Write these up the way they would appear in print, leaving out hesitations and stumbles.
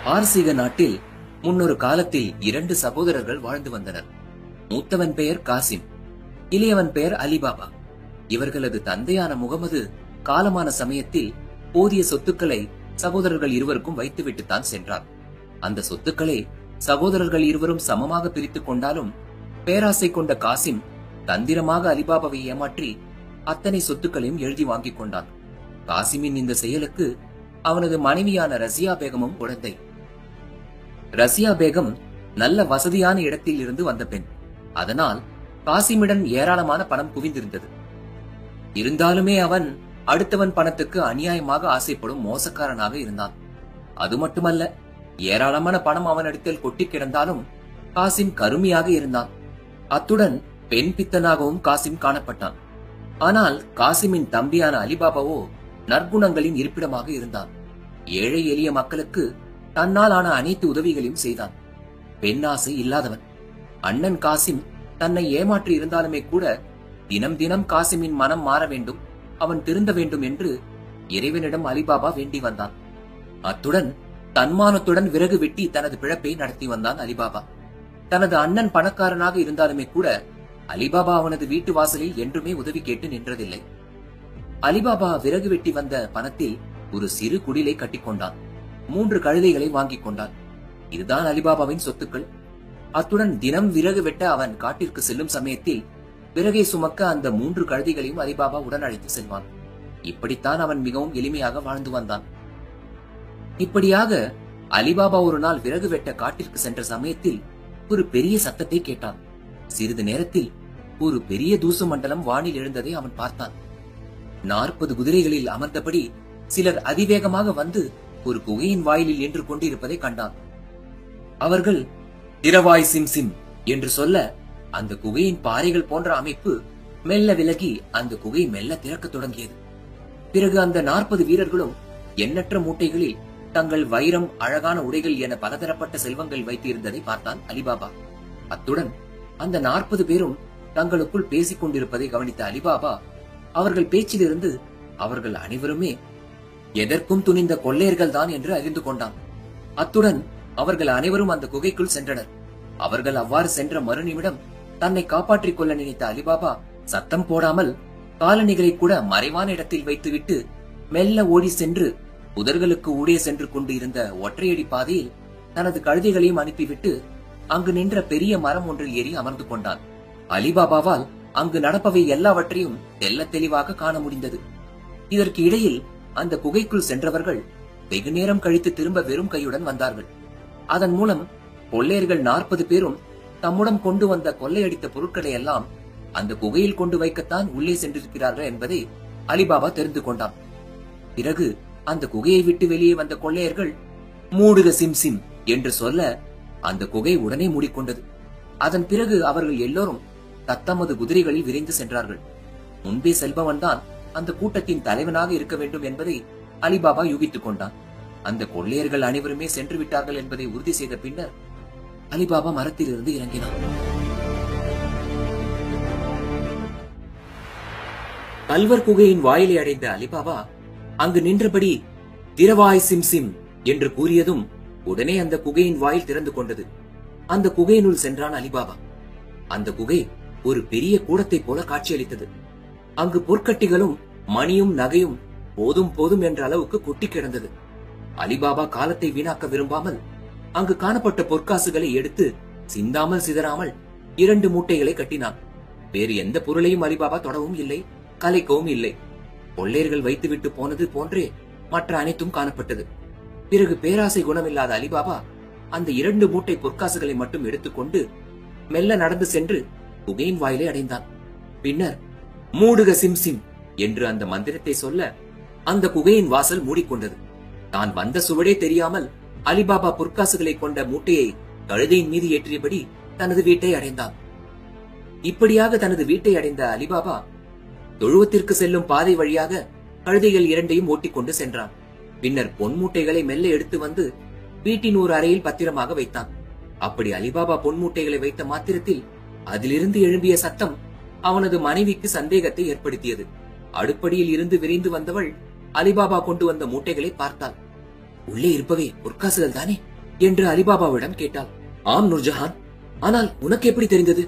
பாரசீக நாட்டில் முன்னொரு காலத்தில் 2 சகோதரர்கள் வாழ்ந்து வந்தனர். மூத்தவன் பெயர் காசிம், இளையவன் பெயர் அலிபாபா. இவர்களது தந்தையான முகமது காலமான சமயத்தில் போதிய சொத்துக்களை சகோதரர்கள் இருவருக்கும் வைத்துவிட்டுத்தான் சென்றார். அந்த சொத்துக்களை சகோதரர்கள் இருவரும் சமமாக பிரித்துக் கொண்டாலும் பேராசை கொண்ட காசிம் தந்திரமாக அலிபாபாவை ஏமாற்றி அத்தனை சொத்துக்களையும் எழுதி வாங்கிக் கொண்டான். காசிமின் இந்த செயலுக்கு அவனது மனைவியான ரசியா பேகமும் குழந்தை. ரசியா பேகம் நல்ல வசதியான இடத்தில் இருந்து வந்த பெண். அதனால் காசிமிடம் ஏராளமான பணம் குவிந்திருந்தது. இருந்தாலுமே அவன் அடுத்தவன் பணத்துக்கு அநியாயமாக ஆசைப்படும் மோசக்காரனாக இருந்தான். அது மட்டுமல்ல, ஏராளமான பணம் அவனிடத்தில் கொட்டி கிடந்தாலும் காசிம் கருமையாக இருந்தான். அத்துடன் பெண் பித்தனாகவும் காசிம் காணப்பட்டான். ஆனால் காசிமின் தம்பியான அலிபாபாவோ நற்குணங்களின் இருப்பிடமாக இருந்தான். ஏழை எளிய மக்களுக்கு தன்னால் ஆன அனைத்து உதவிகளையும் செய்தான். பெண்ணாசை இல்லாதவன். அண்ணன் காசிம் தன்னை ஏமாற்றி இருந்தாலுமே கூட தினம் தினம் காசிமின் மனம் மாற வேண்டும், அவன் திருந்த வேண்டும் என்று இறைவனிடம் அலிபாபா வேண்டி வந்தான். அத்துடன் தன்மானத்துடன் விறகு வெட்டி தனது பிழப்பை நடத்தி வந்தான் அலிபாபா. தனது அண்ணன் பணக்காரனாக இருந்தாலுமே கூட அலிபாபா அவனது வீட்டு வாசலில் என்றுமே உதவி கேட்டு நின்றதில்லை. அலிபாபா விறகு வெட்டி வந்த பணத்தில் ஒரு சிறு குடிலை கட்டிக்கொண்டான். 3 கழுதைகளை வாங்கிக் கொண்டான். இதுதான் அலிபாபாவின் சொத்துக்கள். அத்துடன் தினம் விறகு வெட்ட அவன் காட்டிற்கு செல்லும் சமயத்தில் விறகை சுமக்க அந்த 3 கழுதைகளையும் அலிபாபா உடன் அழைத்து செல்வான். இப்படித்தான் அவன் மிகவும் எளிமையாக வாழ்ந்து வந்தான். இப்படியாக அலிபாபா ஒரு நாள் விறகு வெட்ட காட்டிற்கு சென்ற சமயத்தில் ஒரு பெரிய சத்தத்தை கேட்டான். சிறிது நேரத்தில் ஒரு பெரிய தூசு மண்டலம் வானில் எழுந்ததை அவன் பார்த்தான். 40 குதிரைகளில் அமர்ந்தபடி சிலர் அதிவேகமாக வந்து ஒரு குகையின் வாயிலில் நின்று கொண்டிருப்பதை கண்டான். அவர்கள் திரவாய் சிம் சிம் என்று சொல்ல அந்த குகையின் பாறைகள் போன்ற அமைப்பு மெல்ல விலகி அந்த குகை மெல்ல திறக்க தொடங்கியது. பிறகு அந்த 40 வீரர்களும் எண்ணற்ற மூட்டைகளில் தங்கள் வைரம், அழகான உடைகள் என பலதரப்பட்ட செல்வங்கள் வைத்திருந்ததை பார்த்தான் அலிபாபா. அத்துடன் அந்த 40 பேரும் தங்களுக்குள் பேசிக் கொண்டிருப்பதை கவனித்த அலிபாபா அவர்கள் பேச்சிலிருந்து அவர்கள் அனைவருமே எதற்கும் துணிந்த கொள்ளையர்கள் தான் என்று அறிந்து கொண்டான். அத்துடன் அவர்கள் அனைவரும் அந்த குகைக்குள் சென்றனர். அவர்கள் அவ்வாறு சென்ற மறுநிமிடம் தன்னை காப்பாற்றிக் கொள்ள நினைத்த அலிபாபா சத்தம் போடாமல் காலணிகளை கூட மறைவான இடத்தில் வைத்துவிட்டு மெல்ல ஓடி சென்று புதர்களுக்கு ஊடே சென்று கொண்டு இருந்த ஒற்றையடி பாதையில் தனது கழுதைகளையும் அனுப்பிவிட்டு அங்கு நின்ற பெரிய மரம் ஒன்றில் ஏறி அமர்ந்து கொண்டான். அலிபாபாவால் அங்கு நடப்பவை எல்லாவற்றையும் தெல்ல தெளிவாக காண முடிந்தது. இதற்கு இடையில் அந்த குகைக்குள் சென்றவர்கள் வெகு நேரம் கழித்து திரும்ப வெறும் கையுடன் வந்தார்கள். அதன் மூலம் கொள்ளையர்கள் 40 பேரும் தம்முடன் கொண்டு வந்த கொள்ளையடித்த பொருட்களை எல்லாம் அந்த குகையில் கொண்டு வைக்கத்தான் உள்ளே சென்றிருக்கிறார்கள் என்பதை அலிபாபா தெரிந்து கொண்டான். பிறகு அந்த குகையை விட்டு வெளியே வந்த கொள்ளையர்கள் மூடுக சிம் சிம் என்று சொல்ல அந்த குகை உடனே மூடிக்கொண்டது. அதன் பிறகு அவர்கள் எல்லோரும் தத்தமது குதிரைகளில் விரைந்து சென்றார்கள். முன்பே செல்பவன் தான் அந்த கூட்டத்தின் தலைவனாக இருக்க வேண்டும் என்பதை அலிபாபா யூகித்துக் கொண்டான். அந்த கொள்ளையர்கள் அனைவருமே சென்று விட்டார்கள் என்பதை உறுதி செய்த பின்னர் அலிபாபா மரத்திலிருந்து இறங்கினான். கல்வர் குகையின் வாயிலை அடைந்த அலிபாபா அங்கு நின்றபடி திரவாய் சிம் சிம் என்று கூறியதும் உடனே அந்த குகையின் வாயில் திறந்து கொண்டது. அந்த குகையினுள் சென்றான் அலிபாபா. அந்த குகை ஒரு பெரிய கூடத்தை போல காட்சியளித்தது. அங்கு பொற்கட்டிகளும் மணியும் நகையும் போதும் போதும் என்ற அளவுக்கு கொட்டி கிடந்தது. அலிபாபா காலத்தை வீணாக்க விரும்பாமல் அங்கு காணப்பட்ட பொற்காசுகளை எடுத்து சிந்தாமல் சிதறாமல் 2 மூட்டைகளை கட்டினான். வேறு எந்த பொருளையும் அலிபாபா தொடவும் இல்லை, கலைக்கவும் இல்லை. கொள்ளையர்கள் வைத்துவிட்டு போனது போன்றே மற்ற அனைத்தும் காணப்பட்டது. பிறகு பேராசை குணமில்லாத அலிபாபா அந்த 2 மூட்டை பொற்காசுகளை மட்டும் எடுத்துக்கொண்டு மெல்ல நடந்து சென்று குகையின் வாயிலை அடைந்தான். பின்னர் மூடுக சிம் சிம் என்று அந்த மந்திரத்தை சொல்ல அந்த குகையின் வாசல் மூடிக்கொண்டது. தான் வந்த சுவடே தெரியாமல் அலிபாபா பொற்காசுகளை கொண்ட மூட்டையை கழுதையின் மீது ஏற்றியபடி தனது வீட்டை அடைந்தான். இப்படியாக தனது வீட்டை அடைந்த அலிபாபா தொழுவத்திற்கு செல்லும் பாதை வழியாக கழுதைகள் 2ஐயும் ஓட்டிக்கொண்டு சென்றான். பின்னர் பொன் மூட்டைகளை மெல்ல எடுத்து வந்து வீட்டின் ஒரு அறையில் பத்திரமாக வைத்தான். அப்படி அலிபாபா பொன் மூட்டைகளை வைத்த மாத்திரத்தில் அதிலிருந்து எழும்பிய சத்தம் அவனது மனைவிக்கு சந்தேகத்தை ஏற்படுத்தியது. அடுப்படியில் இருந்து விரைந்து வந்தவள் அலிபாபா கொண்டு வந்த மூட்டைகளை பார்த்தாள். உள்ளே இருப்பவை பொற்காசுகள் தானே என்று அலிபாபாவிடம் கேட்டாள். ஆம் நூர்ஜஹான், ஆனால் உனக்கு எப்படி தெரிந்தது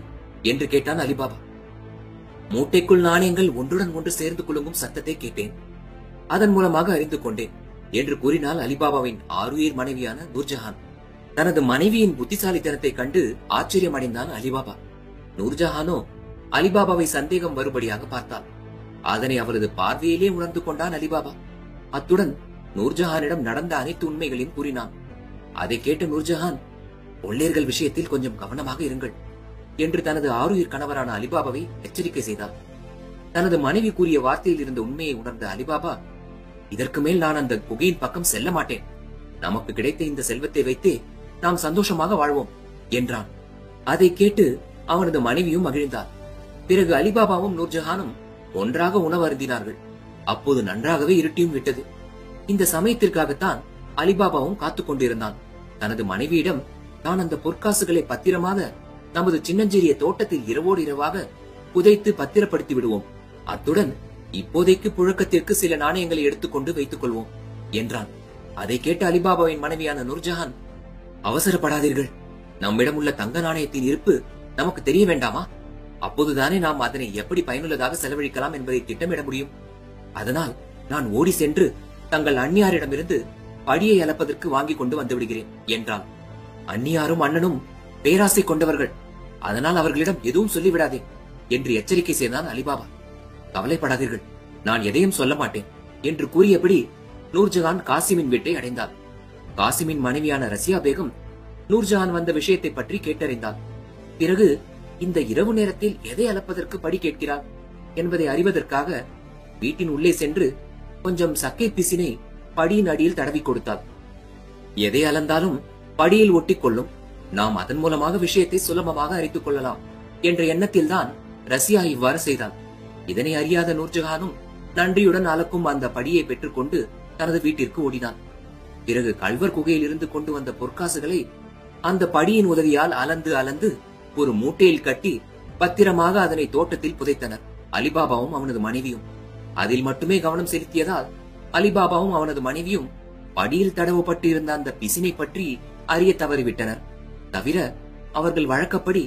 என்று கேட்டான் அலிபாபா. மூட்டைக்குள் நாணயங்கள் ஒன்றுடன் ஒன்று சேர்ந்து குலுங்கும் சத்தத்தை கேட்டேன், அதன் மூலமாக அறிந்து கொண்டேன் என்று கூறினாள் அலிபாபாவின் ஆருயிர் மனைவியான நூர்ஜஹான். தனது மனைவியின் புத்திசாலித்தனத்தை கண்டு ஆச்சரியம் அடைந்தான் அலிபாபா. நூர்ஜஹானோ அலிபாபாவை சந்தேகம் வரும்படியாக பார்த்தாள். அதனை அவரது பார்வையிலே உணர்ந்து கொண்டான் அலிபாபா. அத்துடன் நூர்ஜஹானிடம் நடந்த அனைத்து உண்மைகளையும் கூறினான். அதை கேட்ட நூர்ஜஹான், கொள்ளையர்கள் விஷயத்தில் கொஞ்சம் கவனமாக இருங்கள் என்று தனது ஆருயிர் கணவரான அலிபாபாவை எச்சரிக்கை செய்தார். தனது மனைவி கூறிய வார்த்தையில் இருந்த உண்மையை உணர்ந்த அலிபாபா, இதற்கு மேல் நான் அந்த குகையின் பக்கம் செல்ல மாட்டேன். நமக்கு கிடைத்த இந்த செல்வத்தை வைத்தே நாம் சந்தோஷமாக வாழ்வோம் என்றான். அதை கேட்டு அவனது மனைவியும் மகிழ்ந்தார். பிறகு அலிபாபாவும் நூர்ஜஹானும் ஒன்றாக உணவு அருந்தினார்கள். அப்போது நன்றாகவே இருட்டியும் விட்டது. இந்த சமயத்திற்காகத்தான் அலிபாபாவும் காத்துக் கொண்டிருந்தான். தனது மனைவியிடம் தான் அந்த பொற்காசுகளை பத்திரமாக நமது சின்னஞ்சிறிய தோட்டத்தில் இரவோடு இரவாக புதைத்து பத்திரப்படுத்தி விடுவோம். அத்துடன் இப்போதைக்கு புழக்கத்திற்கு சில நாணயங்களை எடுத்துக்கொண்டு வைத்துக் கொள்வோம் என்றான். அதை கேட்ட அலிபாபாவின் மனைவியான நூர்ஜஹான், அவசரப்படாதீர்கள், நம்மிடம் உள்ள தங்க நாணயத்தின் இருப்பு நமக்கு தெரிய வேண்டாமா? அப்போதுதானே நாம் அதனை எப்படி பயனுள்ளதாக செலவழிக்கலாம் என்பதை திட்டமிட முடியும். அதனால் நான் ஓடி சென்று தங்கள் அந்நியாரிடமிருந்து படியை அளப்பதற்கு வாங்கி கொண்டு வந்து விடுகிறேன் என்றான். அந்நியாரும் அண்ணனும் பேராசை கொண்டவர்கள், அதனால் அவர்களிடம் எதுவும் சொல்லிவிடாதே என்று எச்சரிக்கை செய்தான் அலிபாபா. கவலைப்படாதீர்கள், நான் எதையும் சொல்ல மாட்டேன் என்று கூறியபடி நூர்ஜஹான் காசிமின் வீட்டை அடைந்தார். காசிமின் மனைவியான ரசியா பேகம் நூர்ஜஹான் வந்த விஷயத்தை பற்றி கேட்டறிந்தார். பிறகு இந்த இரவு நேரத்தில் எதை அளப்பதற்கு படி கேட்கிறார் என்பதை அறிவதற்காக வீட்டின் உள்ளே சென்று கொஞ்சம் சக்கை பிசினை படியின் அடியில் தடவி கொடுத்தார். எதை அளந்தாலும் படியில் ஒட்டிக்கொள்ளும், நாம் அதன் மூலமாக விஷயத்தை சுலபமாக அறிந்து கொள்ளலாம் என்ற எண்ணத்தில் தான் ரசியா இவ்வாறு செய்தார். இதனை அறியாத நூர்ஜஹானும் நன்றியுடன் அளக்கும் அந்த படியை பெற்றுக்கொண்டு தனது வீட்டிற்கு ஓடினான். பிறகு கல்வர் குகையில் இருந்து கொண்டு வந்த பொற்காசுகளை அந்த படியின் உதவியால் அளந்து அளந்து ஒரு மூட்டையில் கட்டி பத்திரமாக அதனை தோட்டத்தில் புதைத்தனர். அலிபாபாவும் அவனது மனைவியும் அதில் மட்டுமே கவனம் செலுத்தியதால் அலிபாபாவும் அவனது மனைவியும் படியில் தடவப்பட்டு இருந்த அந்த பிசினை பற்றி அறிய தவறிவிட்டனர். தவிர அவர்கள் வழக்கப்படி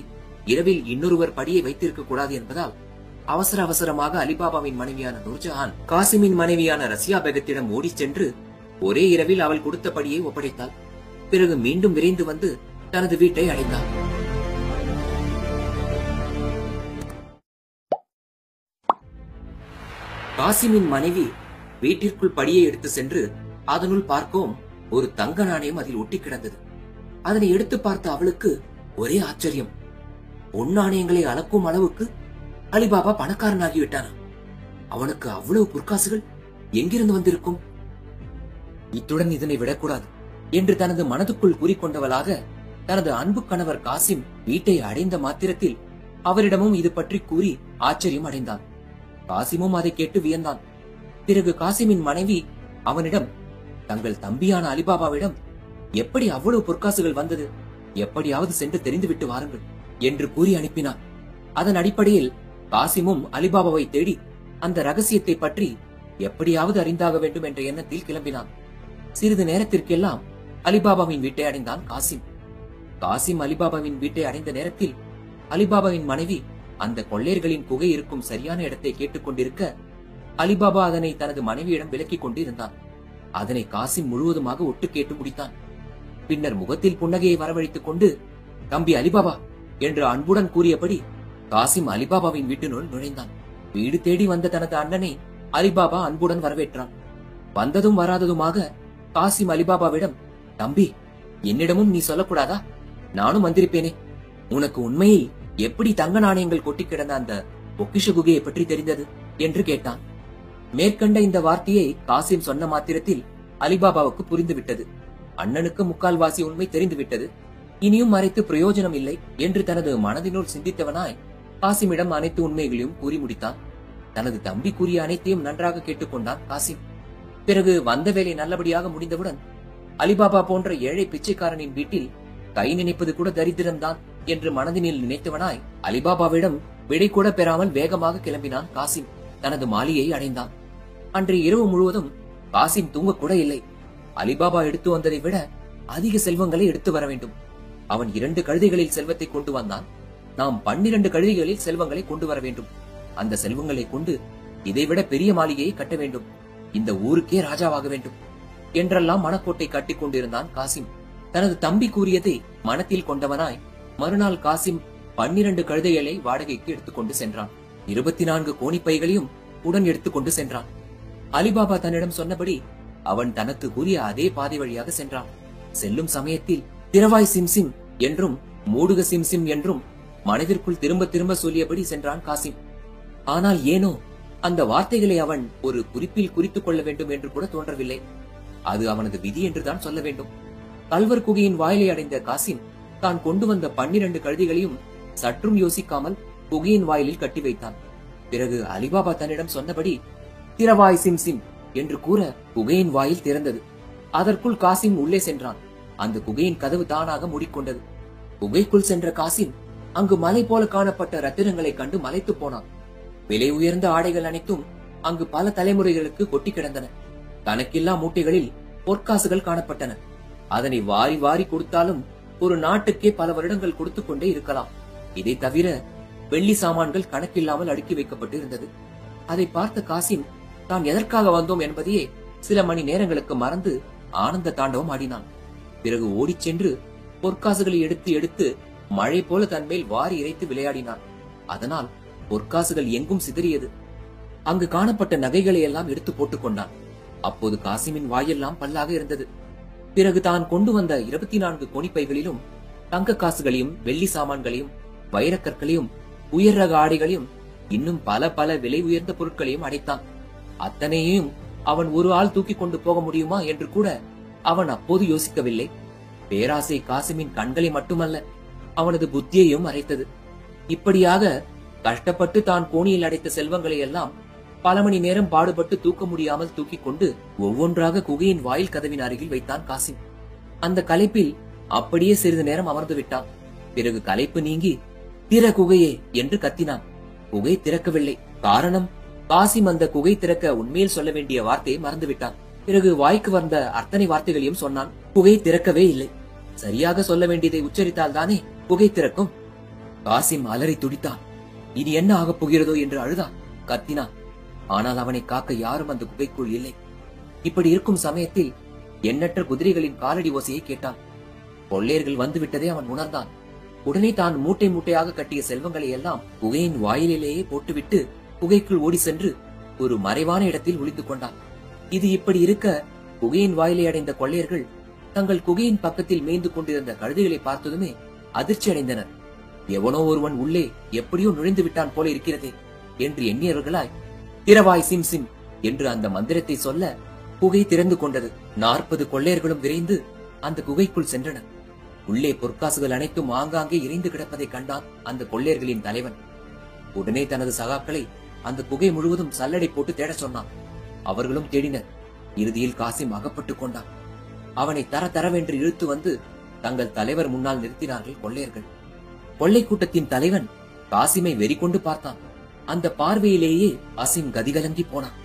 இரவில் இன்னொருவர் படியை வைத்திருக்க கூடாது என்பதால் அவசர அவசரமாக அலிபாபாவின் மனைவியான நூர்ஜஹான் காசிமின் மனைவியான ரசியா பேகத்திடம் ஓடி சென்று ஒரே இரவில் அவள் கொடுத்த படியை ஒப்படைத்தாள். பிறகு மீண்டும் விரைந்து வந்து தனது வீட்டை அடைந்தாள். காசிமின் மனைவி வீட்டிற்குள் படியை எடுத்து சென்று அதனுள் பார்க்கவும் ஒரு தங்க நாணயம் அதில் ஒட்டி கிடந்தது. அதனை எடுத்து பார்த்த அவளுக்கு ஒரே ஆச்சரியம். பொன் நாணயங்களை அளக்கும் அளவுக்கு அலிபாபா பணக்காரனாகிவிட்டானா? அவனுக்கு அவ்வளவு பொற்காசுகள் எங்கிருந்து வந்திருக்கும்? இத்துடன் இதனை விடக்கூடாது என்று தனது மனதுக்குள் கூறிக்கொண்டவளாக தனது அன்பு கணவர் காசிம் வீட்டை அடைந்த மாத்திரத்தில் அவரிடமும் இது பற்றி கூறி ஆச்சரியம் அடைந்தான். காசிமும் அதை கேட்டு வியந்தான். பிறகு காசிமின் மனைவி அவனிடம், தங்கள் தம்பியான அலிபாபாவிடம் எப்படி அவ்வளவு பொற்காசுகள் வந்தது, எப்படியாவது சென்று தெரிந்துவிட்டு வாருங்கள் என்று கூறி அனுப்பினான். அதன் அடிப்படையில் காசிமும் அலிபாபாவை தேடி அந்த ரகசியத்தை பற்றி எப்படியாவது அறிந்தாக வேண்டும் என்ற எண்ணத்தில் கிளம்பினான். சிறிது நேரத்திற்கெல்லாம் அலிபாபாவின் வீட்டை அடைந்தான் காசிம். காசிம் அலிபாபாவின் வீட்டை அடைந்த நேரத்தில் அலிபாபாவின் மனைவி அந்த கொள்ளையர்களின் குகை இருக்கும் சரியான இடத்தை கேட்டுக்கொண்டிருக்க அலிபாபா அதனை தனது மனைவியிடம் விலக்கிக் கொண்டிருந்தான். அதனை காசிம் முழுவதுமாக ஒட்டு கேட்டு முடித்தான். பின்னர் முகத்தில் புன்னகையை வரவழைத்துக் கொண்டு, தம்பி அலிபாபா என்று அன்புடன் கூறியபடி காசிம் அலிபாபாவின் வீட்டினுள் நுழைந்தான். வீடு தேடி வந்த தனது அண்ணனை அலிபாபா அன்புடன் வரவேற்றான். வந்ததும் வராததுமாக காசிம் அலிபாபாவிடம், தம்பி, என்னிடமும் நீ சொல்லக்கூடாதா? நானும் வந்திருப்பேனே. உனக்கு உண்மையில் எப்படி தங்க நாணயங்கள் கொட்டி கிடந்த அந்த பொக்கிஷ குகையை பற்றி தெரிந்தது என்று கேட்டான். மேற்கண்ட இந்த வார்த்தையை காசிம் சொன்ன மாத்திரத்தில் அலிபாபாவுக்கு புரிந்துவிட்டது. அண்ணனுக்கு முக்கால்வாசி உண்மை தெரிந்துவிட்டது. இனியும் மறைத்து பிரயோஜனம் இல்லை என்று தனது மனதினுள் சிந்தித்தவனாய் காசிமிடம் அனைத்து உண்மைகளையும் கூறி முடித்தான். தனது தம்பி கூறிய அனைத்தையும் நன்றாக கேட்டுக்கொண்டான் காசிம். பிறகு வந்த வேலை நல்லபடியாக முடிந்தவுடன் அலிபாபா போன்ற ஏழை பிச்சைக்காரனின் வீட்டில் கை நினைப்பது கூட தரித்திரம்தான் என்று மனதினில் நினைத்தவனாய் அலிபாபாவிடம் விடை கூட பெறாமல் வேகமாக கிளம்பினான் காசிம். தனது மாளிகையை அடைந்தான். அன்றைய இரவு முழுவதும் காசிம் தூங்க கூட இல்லை. அலிபாபா எடுத்து வந்ததை விட அதிக செல்வங்களை எடுத்து வர வேண்டும். அவன் 2 கழுதைகளில் செல்வத்தை கொண்டு வந்தான். நாம் 12 கழுதைகளில் செல்வங்களை கொண்டு வர வேண்டும். அந்த செல்வங்களை கொண்டு இதைவிட பெரிய மாளிகையை கட்ட வேண்டும். இந்த ஊருக்கே ராஜாவாக வேண்டும் என்றெல்லாம் மனக்கோட்டை கட்டிக் கொண்டிருந்தான் காசிம். தனது தம்பி கூறியதை மனத்தில் கொண்டவனாய் மறுநாள் காசிம் 12 கழுதைகளை வாடகைக்கு எடுத்துக்கொண்டு சென்றான். 24 கோணிப்பைகளையும் உடன் எடுத்துக்கொண்டு சென்றான். அலிபாபா தன்னிடம் சொன்னபடி அவன் தனக்கு கூறிய அதே பாதை வழியாக சென்றான். செல்லும் சமயத்தில் திரவாய் சிம்சிம் என்றும் மூடுக சிம்சிம் என்றும் மனதிற்குள் திரும்ப திரும்ப சொல்லியபடி சென்றான் காசிம். ஆனால் ஏனோ அந்த வார்த்தைகளை அவன் ஒரு குறிப்பில் குறித்துக் கொள்ள வேண்டும் என்று கூட தோன்றவில்லை. அது அவனது விதி என்றுதான் சொல்ல வேண்டும். கல்வர் குகையின் வாயிலை அடைந்த காசிம் தான் கொண்டு வந்த 12 கழுதைகளையும் சற்றும் யோசிக்காமல் குகையின் வாயிலில் கட்டி வைத்தான். பிறகு அலிபாபா தன்னிடம் சொன்னபடி திரவாய் சிம்சிம் என்று கூற குகையின் வாயில் திறந்தது. அதற்குள் காசிம் உள்ளே சென்றான். அந்த குகையின் கதவு தானாக மூடிக்கொண்டது. குகைக்குள் சென்ற காசிம் அங்கு மலை போல காணப்பட்ட ரத்தினங்களை கண்டு மலைத்து போனான். விலை உயர்ந்த ஆடைகள் அனைத்தும் அங்கு பல தலைமுறைகளுக்கு கொட்டி கிடந்தன. கணக்கில்லா மூட்டைகளில் பொற்காசுகள் காணப்பட்டன. அதனை வாரி வாரி கொடுத்தாலும் ஒரு நாட்டுக்கே பல வருடங்கள் கொடுத்துக் கொண்டே இருக்கலாம். இதை தவிர வெள்ளி சாமான்கள் கணக்கில்லாமல் அடுக்கி வைக்கப்பட்டு இருந்தது. அதை பார்த்த காசிம் தான் எதற்காக வந்தோம் என்பதையே சில மணி நேரங்களுக்கு மறந்து ஆனந்த தாண்டவம் ஆடினான். பிறகு ஓடிச் சென்று பொற்காசுகளை எடுத்து எடுத்து மழை போல தன் மேல் வாரி இறைத்து விளையாடினான். அதனால் பொற்காசுகள் எங்கும் சிதறியது. அங்கு காணப்பட்ட நகைகளை எல்லாம் எடுத்து போட்டுக் கொண்டான். அப்போது காசிமின் வாயெல்லாம் பல்லாக இருந்தது. பிறகு தான் கொண்டு வந்த 24 கோணிப்பைகளிலும் தங்க காசுகளையும் வெள்ளி சாமான்களையும் வைரக்கற்களையும் உயர் ரக ஆடைகளையும் இன்னும் பல பல விலை உயர்ந்த பொருட்களையும் அடைத்தான். அத்தனையும் அவன் ஒரு ஆள் தூக்கி கொண்டு போக முடியுமா என்று கூட அவன் அப்போது யோசிக்கவில்லை. பேராசை காசிமின் கண்களை மட்டுமல்ல, அவனது புத்தியையும் அரைத்தது. இப்படியாக கஷ்டப்பட்டு தான் கோணியில் அடைத்த செல்வங்களை எல்லாம் பல மணி நேரம் பாடுபட்டு தூக்க முடியாமல் தூக்கி கொண்டு ஒவ்வொன்றாக குகையின் வாயில் கதவின் அருகில் வைத்தான் காசிம். அந்த களைப்பில் அப்படியே சிறிது நேரம் அமர்ந்து விட்டான். பிறகு களைப்பு நீங்கி திற குகையே என்று கத்தினான். குகை திறக்கவில்லை. காரணம், காசிம் அந்த குகை திறக்க உண்மையில் சொல்ல வேண்டிய வார்த்தையை மறந்துவிட்டான். பிறகு வாய்க்கு வந்த அத்தனை வார்த்தைகளையும் சொன்னான். குகை திறக்கவே இல்லை. சரியாக சொல்ல வேண்டியதை உச்சரித்தால் தானே குகை திறக்கும். காசிம் அலறி துடித்தான். இனி என்ன ஆகப் போகிறதோ என்று அழுதான், கத்தினான். ஆனால் அவனை காக்க யாரும் அந்த குகைக்குள் இல்லை. இப்படி இருக்கும் சமயத்தில் எண்ணற்ற குதிரைகளின் காலடி ஓசையை கேட்டான். கொள்ளையர்கள் வந்துவிட்டதை அவன் உணர்ந்தான். உடனே தான் மூட்டை மூட்டையாக கட்டிய செல்வங்களை எல்லாம் குகையின் வாயிலேயே போட்டுவிட்டு குகைக்குள் ஓடி சென்று ஒரு மறைவான இடத்தில் ஒளிந்து கொண்டான். இது இப்படி இருக்க குகையின் வாயிலை அடைந்த கொள்ளையர்கள் தங்கள் குகையின் பக்கத்தில் மேய்ந்து கொண்டிருந்த கழுதைகளை பார்த்ததுமே அதிர்ச்சி அடைந்தனர். எவனோ ஒருவன் உள்ளே எப்படியோ நுழைந்து விட்டான் போல இருக்கிறதே என்று எண்ணியவர்களாய் திரவாய் சிம் சிம் என்று அந்த மந்திரத்தை சொல்ல குகை திறந்து கொண்டது. 40 கொள்ளையர்களும் விரைந்து அந்த குகைக்குள் சென்றனர். உள்ளே பொற்காசுகள் அனைத்தும் ஆங்காங்கே இறைந்து கிடப்பதை கண்டான் அந்த கொள்ளையர்களின் தலைவன். உடனே தனது சகாக்களை அந்த குகை முழுவதும் சல்லடை போட்டு தேட சொன்னான். அவர்களும் தேடினர். இறுதியில் காசிம் அகப்பட்டுக் கொண்டான். அவனை தர தரவென்று இழுத்து வந்து தங்கள் தலைவர் முன்னால் நிறுத்தினார்கள் கொள்ளையர்கள். கொள்ளை கூட்டத்தின் தலைவன் காசிமை வெறி கொண்டு பார்த்தான். அந்த பார்வையிலேயே காசிம் கதிகலங்கி போனான்.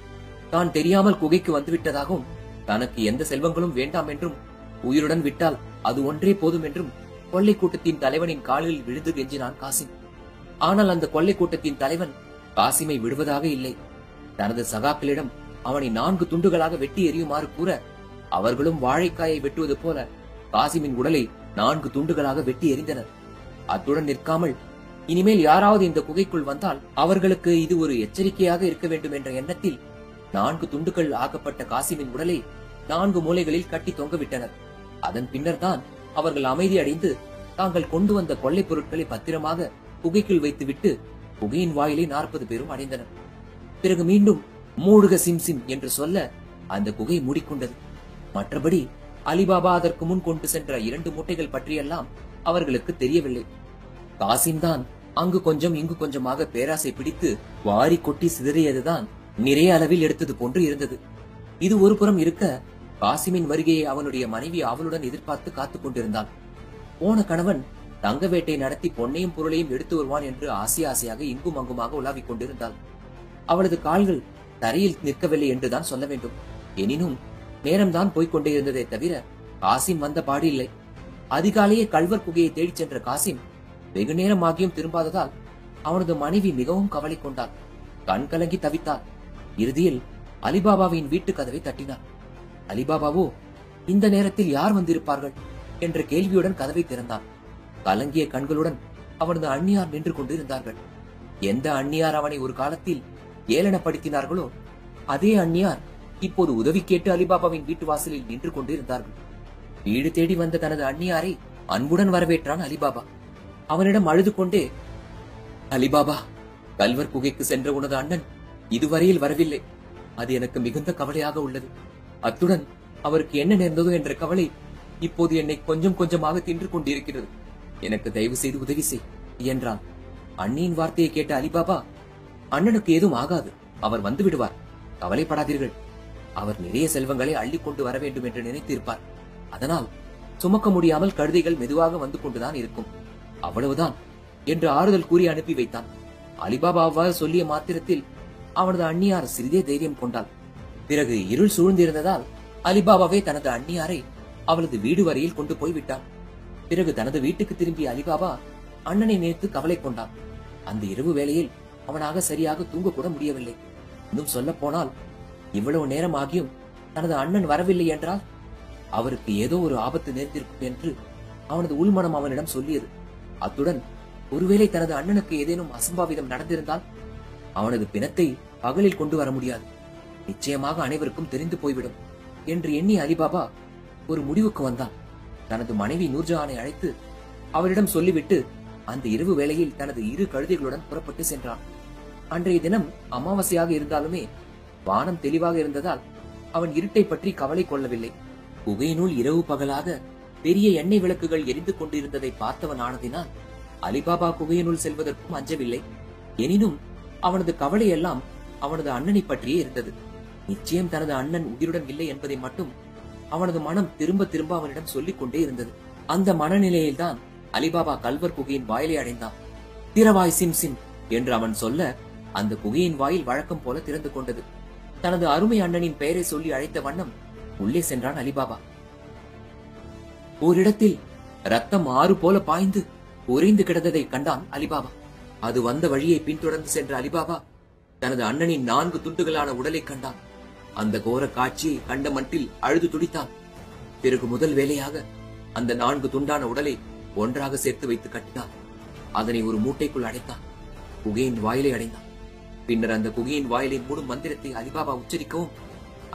தான் தெரியாமல் குகைக்கு வந்துவிட்டதாகவும் தனக்கு எந்த செல்வங்களும் வேண்டாம் என்றும் உயிருடன் விட்டால் அது ஒன்றே போதும் என்றும் கொள்ளை கூட்டத்தின் தலைவனின் காலில் விழுந்து கெஞ்சினான் காசிம். ஆனால் அந்த கொள்ளை கூட்டத்தின் தலைவன் காசிமை விடுவதாக இல்லை. தனது சகாக்களிடம் அவனை 4 துண்டுகளாக வெட்டி எறியுமாறு கூற அவர்களும் வாழைக்காயை வெட்டுவது போல காசிமின் உடலை 4 துண்டுகளாக வெட்டி எறிந்தனர். அத்துடன் நிற்காமல் இனிமேல் யாராவது இந்த குகைக்குள் வந்தால் அவர்களுக்கு இது ஒரு எச்சரிக்கையாக இருக்க வேண்டும் என்ற எண்ணத்தில் 4 துண்டுகள் ஆக்கப்பட்ட காசிமின் உடலை 4 மூலைகளில் கட்டி தொங்கவிட்டனர். அதன் பின்னர் தான் அவர்கள் அமைதி அடைந்து தாங்கள் கொண்டு வந்த கொள்ளை பொருட்களை பத்திரமாக குகைக்குள் வைத்துவிட்டு குகையின் வாயிலை 40 பேரும் அடைந்தனர். பிறகு மீண்டும் மூடுக சிம்சிம் என்று சொல்ல அந்த குகை மூடிக்கொண்டது. மற்றபடி அலிபாபா அதற்கு முன் கொண்டு சென்ற 2 மூட்டைகள் பற்றியெல்லாம் அவர்களுக்கு தெரியவில்லை. காசிம் தான் அங்கு கொஞ்சம் இங்கு கொஞ்சமாக பேராசை பிடித்து வாரி கொட்டி சிதறியதுதான் நிறைய அளவில் எடுத்தது போன்று இருந்தது. இது ஒரு புறம் இருக்க, காசிமின் வருகையை அவனுடைய மனைவி அவளுடன் எதிர்பார்த்து காத்துக் கொண்டிருந்தான். போன கணவன் தங்க வேட்டை நடத்தி பொன்னையும் பொருளையும் எடுத்து வருவான் என்று ஆசையாக இங்கும் அங்குமாக உலாவிக் கொண்டிருந்தாள். அவளது கால்கள் தரையில் நிற்கவில்லை என்றுதான் சொல்ல வேண்டும். எனினும் நேரம்தான் போய்கொண்டே இருந்ததை தவிர காசிம் வந்த பாடு இல்லை. அதிகாலையே கல்வர் குகையை தேடிச் சென்ற காசிம் வெகு நேரமாகியும் திரும்பாததால் அவனது மனைவி மிகவும் கவலை கொண்டாள். கண் கலங்கி தவித்தாள். இறுதியில் அலிபாபாவின் வீட்டு கதவை தட்டினார். அலிபாபாவோ இந்த நேரத்தில் யார் வந்திருப்பார்கள் என்ற கேள்வியுடன் கதவை திறந்தான். கலங்கிய கண்களுடன் அவனது அண்ணியார் நின்று கொண்டிருந்தார்கள். எந்த அண்ணியார் அவனை ஒரு காலத்தில் ஏளனப்படுத்தினார்களோ அதே அண்ணியார் இப்போது உதவி கேட்டு அலிபாபாவின் வீட்டு வாசலில் நின்று கொண்டிருந்தார்கள். வீடு தேடி வந்த தனது அண்ணியாரை அன்புடன் வரவேற்றான் அலிபாபா. அவனிடம் அழுது கொண்டே, அலிபாபா, கல்வர் குகைக்கு சென்ற உனது அண்ணன் இதுவரையில் வரவில்லை. அது எனக்கு மிகுந்த கவலையாக உள்ளது. அத்துடன் அவருக்கு என்ன நேர்ந்ததோ என்ற கவலை இப்போது என்னை கொஞ்சம் கொஞ்சமாக தின்று கொண்டிருக்கிறது. எனக்கு தயவு செய்து உதவி செய் என்றான். அண்ணியின் வார்த்தையை கேட்ட அலிபாபா, அண்ணனுக்கு ஏதும் ஆகாது, அவர் வந்து விடுவார், கவலைப்படாதீர்கள். அவர் நிறைய செல்வங்களை அள்ளி கொண்டு வர வேண்டும் என்று நினைத்திருப்பார். அதனால் சுமக்க முடியாமல் கழுதைகள் மெதுவாக வந்து கொண்டுதான் இருக்கும், அவ்வளவுதான் என்று ஆறுதல் கூறி அனுப்பி வைத்தான். அலிபாபா அவ்வாறு சொல்லிய மாத்திரத்தில் அவனது அண்ணியார் சிறிதே தைரியம் கொண்டாள். பிறகு இருள் சூழ்ந்திருந்ததால் அலிபாபாவே தனது அண்ணியாரை அவளது வீடு வரையில் கொண்டு போய் விட்டான். பிறகு தனது வீட்டுக்கு திரும்பிய அலிபாபா அண்ணனை நினைத்து கவலை கொண்டான். அந்த இரவு வேளையில் அவனாக சரியாக தூங்க கூட முடியவில்லை. இன்னும் சொல்ல போனால் இவ்வளவு நேரம் ஆகியும் தனது அண்ணன் வரவில்லை என்றால் அவருக்கு ஏதோ ஒரு ஆபத்து நேர்ந்திருக்கும் என்று அவனது உள்மனம் அவனிடம் சொல்லியது. அத்துடன் ஒருவேளை தனது அண்ணனுக்கு ஏதேனும் அசம்பாவிதம் நடந்திருந்தால் அவனது பிணத்தை பகலில் கொண்டு வர முடியாது, நிச்சயமாக அனைவருக்கும் தெரிந்து போய்விடும் என்று எண்ணி அலிபாபா ஒரு முடிவுக்கு வந்தான். தனது மனைவி நூர்ஜஹானை அழைத்து அவரிடம் சொல்லிவிட்டு அந்த இரவு வேளையில் தனது இரு கழுதைகளுடன் புறப்பட்டு சென்றான். அன்றைய தினம் அமாவாசையாக இருந்தாலுமே வானம் தெளிவாக இருந்ததால் அவன் இருட்டை பற்றி கவலை கொள்ளவில்லை. குகையினுள் இரவு பகலாக பெரிய எண்ணெய் விளக்குகள் எரிந்து கொண்டிருந்ததை பார்த்தவன் ஆனதினால் அலிபாபா குகையினுள் செல்வதற்கும் அஞ்சவில்லை. எனினும் அவனது கவலை எல்லாம் அவனது அண்ணனை பற்றியே இருந்தது. நிச்சயம் தனது அண்ணன் உயிருடன் இல்லை என்பதை மட்டும் அவனது மனம் திரும்ப திரும்ப அவனிடம் சொல்லிக் கொண்டே இருந்தது. அந்த மனநிலையில்தான் அலிபாபா கல்வர் குகையின் வாயிலை அடைந்தான். திறவாய் சிம் சிம் என்று அவன் சொல்ல அந்த குகையின் வாயில் வழக்கம் போல திறந்து கொண்டது. தனது அருமை அண்ணனின் பெயரை சொல்லி அழைத்த வண்ணம் உள்ளே சென்றான் அலிபாபா. ஓரிடத்தில் ரத்தம் ஆறு போல பாய்ந்து உறைந்து கிடந்ததை கண்டான் அலிபாபா. அது வந்த வழியை பின்தொடர்ந்து சென்ற அலிபாபா தனது அண்ணனின் 4 துண்டுகளான உடலை கண்டான். அந்த கோர காட்சியை கண்ட மட்டில் அழுது துடித்தான். பிறகு முதல் வேலையாக அந்த 4 துண்டான உடலை ஒன்றாக சேர்த்து வைத்து கட்டினான். அதனை ஒரு மூட்டைக்குள் அடைத்தான். குகையின் வாயிலை அடைந்தான். பின்னர் அந்த குகையின் வாயிலை மூடும் மந்திரத்தை அலிபாபா உச்சரிக்கவும்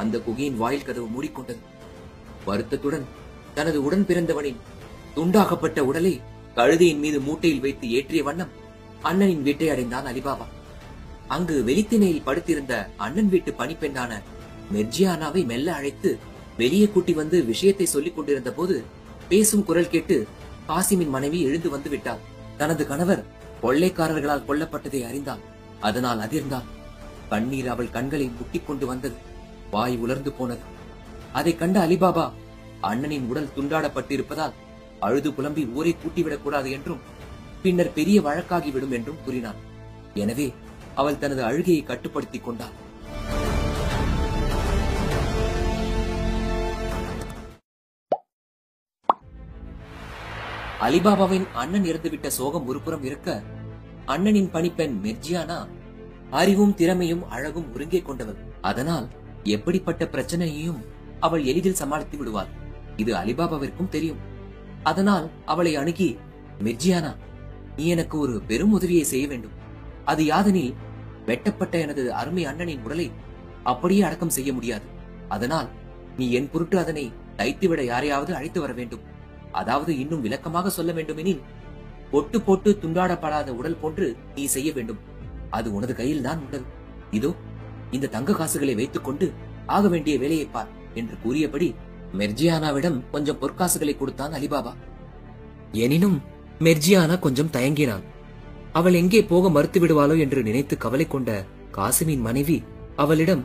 அந்த குகையின் வாயில் கதவு மூடிக்கொண்டது. வருத்தத்துடன் தனது உடன் பிறந்தவனின் துண்டாக்கப்பட்ட உடலை கழுதையின் மீது மூட்டையில் வைத்து ஏற்றிய வண்ணம் அண்ணனின் வீட்டை அடைந்தான் அலிபாபா. அங்கு வெளித்திணையில் படுத்திருந்த அண்ணன் வீட்டு பணிப்பெண்ணான மெர்ஜியானாவை மெல்ல அழைத்து வெளியே கூட்டி வந்து விஷயத்தை சொல்லிக் கொண்டிருந்த போது பேசும் குரல் கேட்டு காசிமின் மனைவி எழுந்து வந்து விட்டாள். தனது கணவர் கொள்ளைக்காரர்களால் கொல்லப்பட்டதை அறிந்தாள். அதனால் அதிர்ந்தாள். கண்ணீர் அவள் கண்களை முட்டிக் கொண்டு வந்தது. வாய் உலர்ந்து போனது. அதை கண்ட அலிபாபா அண்ணனின் உடல் துண்டாடப்பட்டிருப்பதால் அழுது புலம்பி ஊரை கூட்டிவிடக் கூடாது என்றும் பின்னர் பெரிய வழக்காகிவிடும் என்றும் கூறினான். எனவே அவள் தனது அழுகையை கட்டுப்படுத்திக் கொண்டாள். அலிபாபாவின் அண்ணன் இறந்துவிட்ட சோகம் ஒருபுறம் இருக்க, அண்ணனின் பணிப்பெண் மெர்ஜியானா அறிவும் திறமையும் அழகும் ஒருங்கே கொண்டவள். அதனால் எப்படிப்பட்ட பிரச்சனையையும் அவள் எளிதில் சமாளித்து விடுவாள். இது அலிபாபாவிற்கும் தெரியும். அதனால் அவளை அணுகி, மெர்ஜியானா, நீ எனக்கு ஒரு பெரும் உதவியை செய்ய வேண்டும். அது யாதெனில், வெட்டப்பட்ட எனது அருமை அண்ணனின் உடலை அப்படியே அடக்கம் செய்ய முடியாது. அதனால் நீ என் பொருட்டு அதனை தைத்துவிட யாரையாவது அழைத்து வர வேண்டும். அதாவது இன்னும் விளக்கமாக சொல்ல வேண்டுமெனில், பொட்டு போட்டு துண்டாடப்படாத உடல் போன்று நீ செய்ய வேண்டும். அது உனது கையில் தான் உள்ளது. இதோ இந்த தங்க காசுகளை வைத்துக் கொண்டு ஆக வேண்டிய வேலையை பார் என்று கூறியபடி மெர்ஜியானாவிடம் கொஞ்சம் பொற்காசுகளை கொடுத்தான் அலிபாபா. எனினும் மெர்ஜியானா கொஞ்சம் தயங்கினான். அவள் எங்கே போக மறுத்து விடுவாளோ என்று நினைத்து கவலை கொண்ட காசிமின் மனைவி அவளிடம்,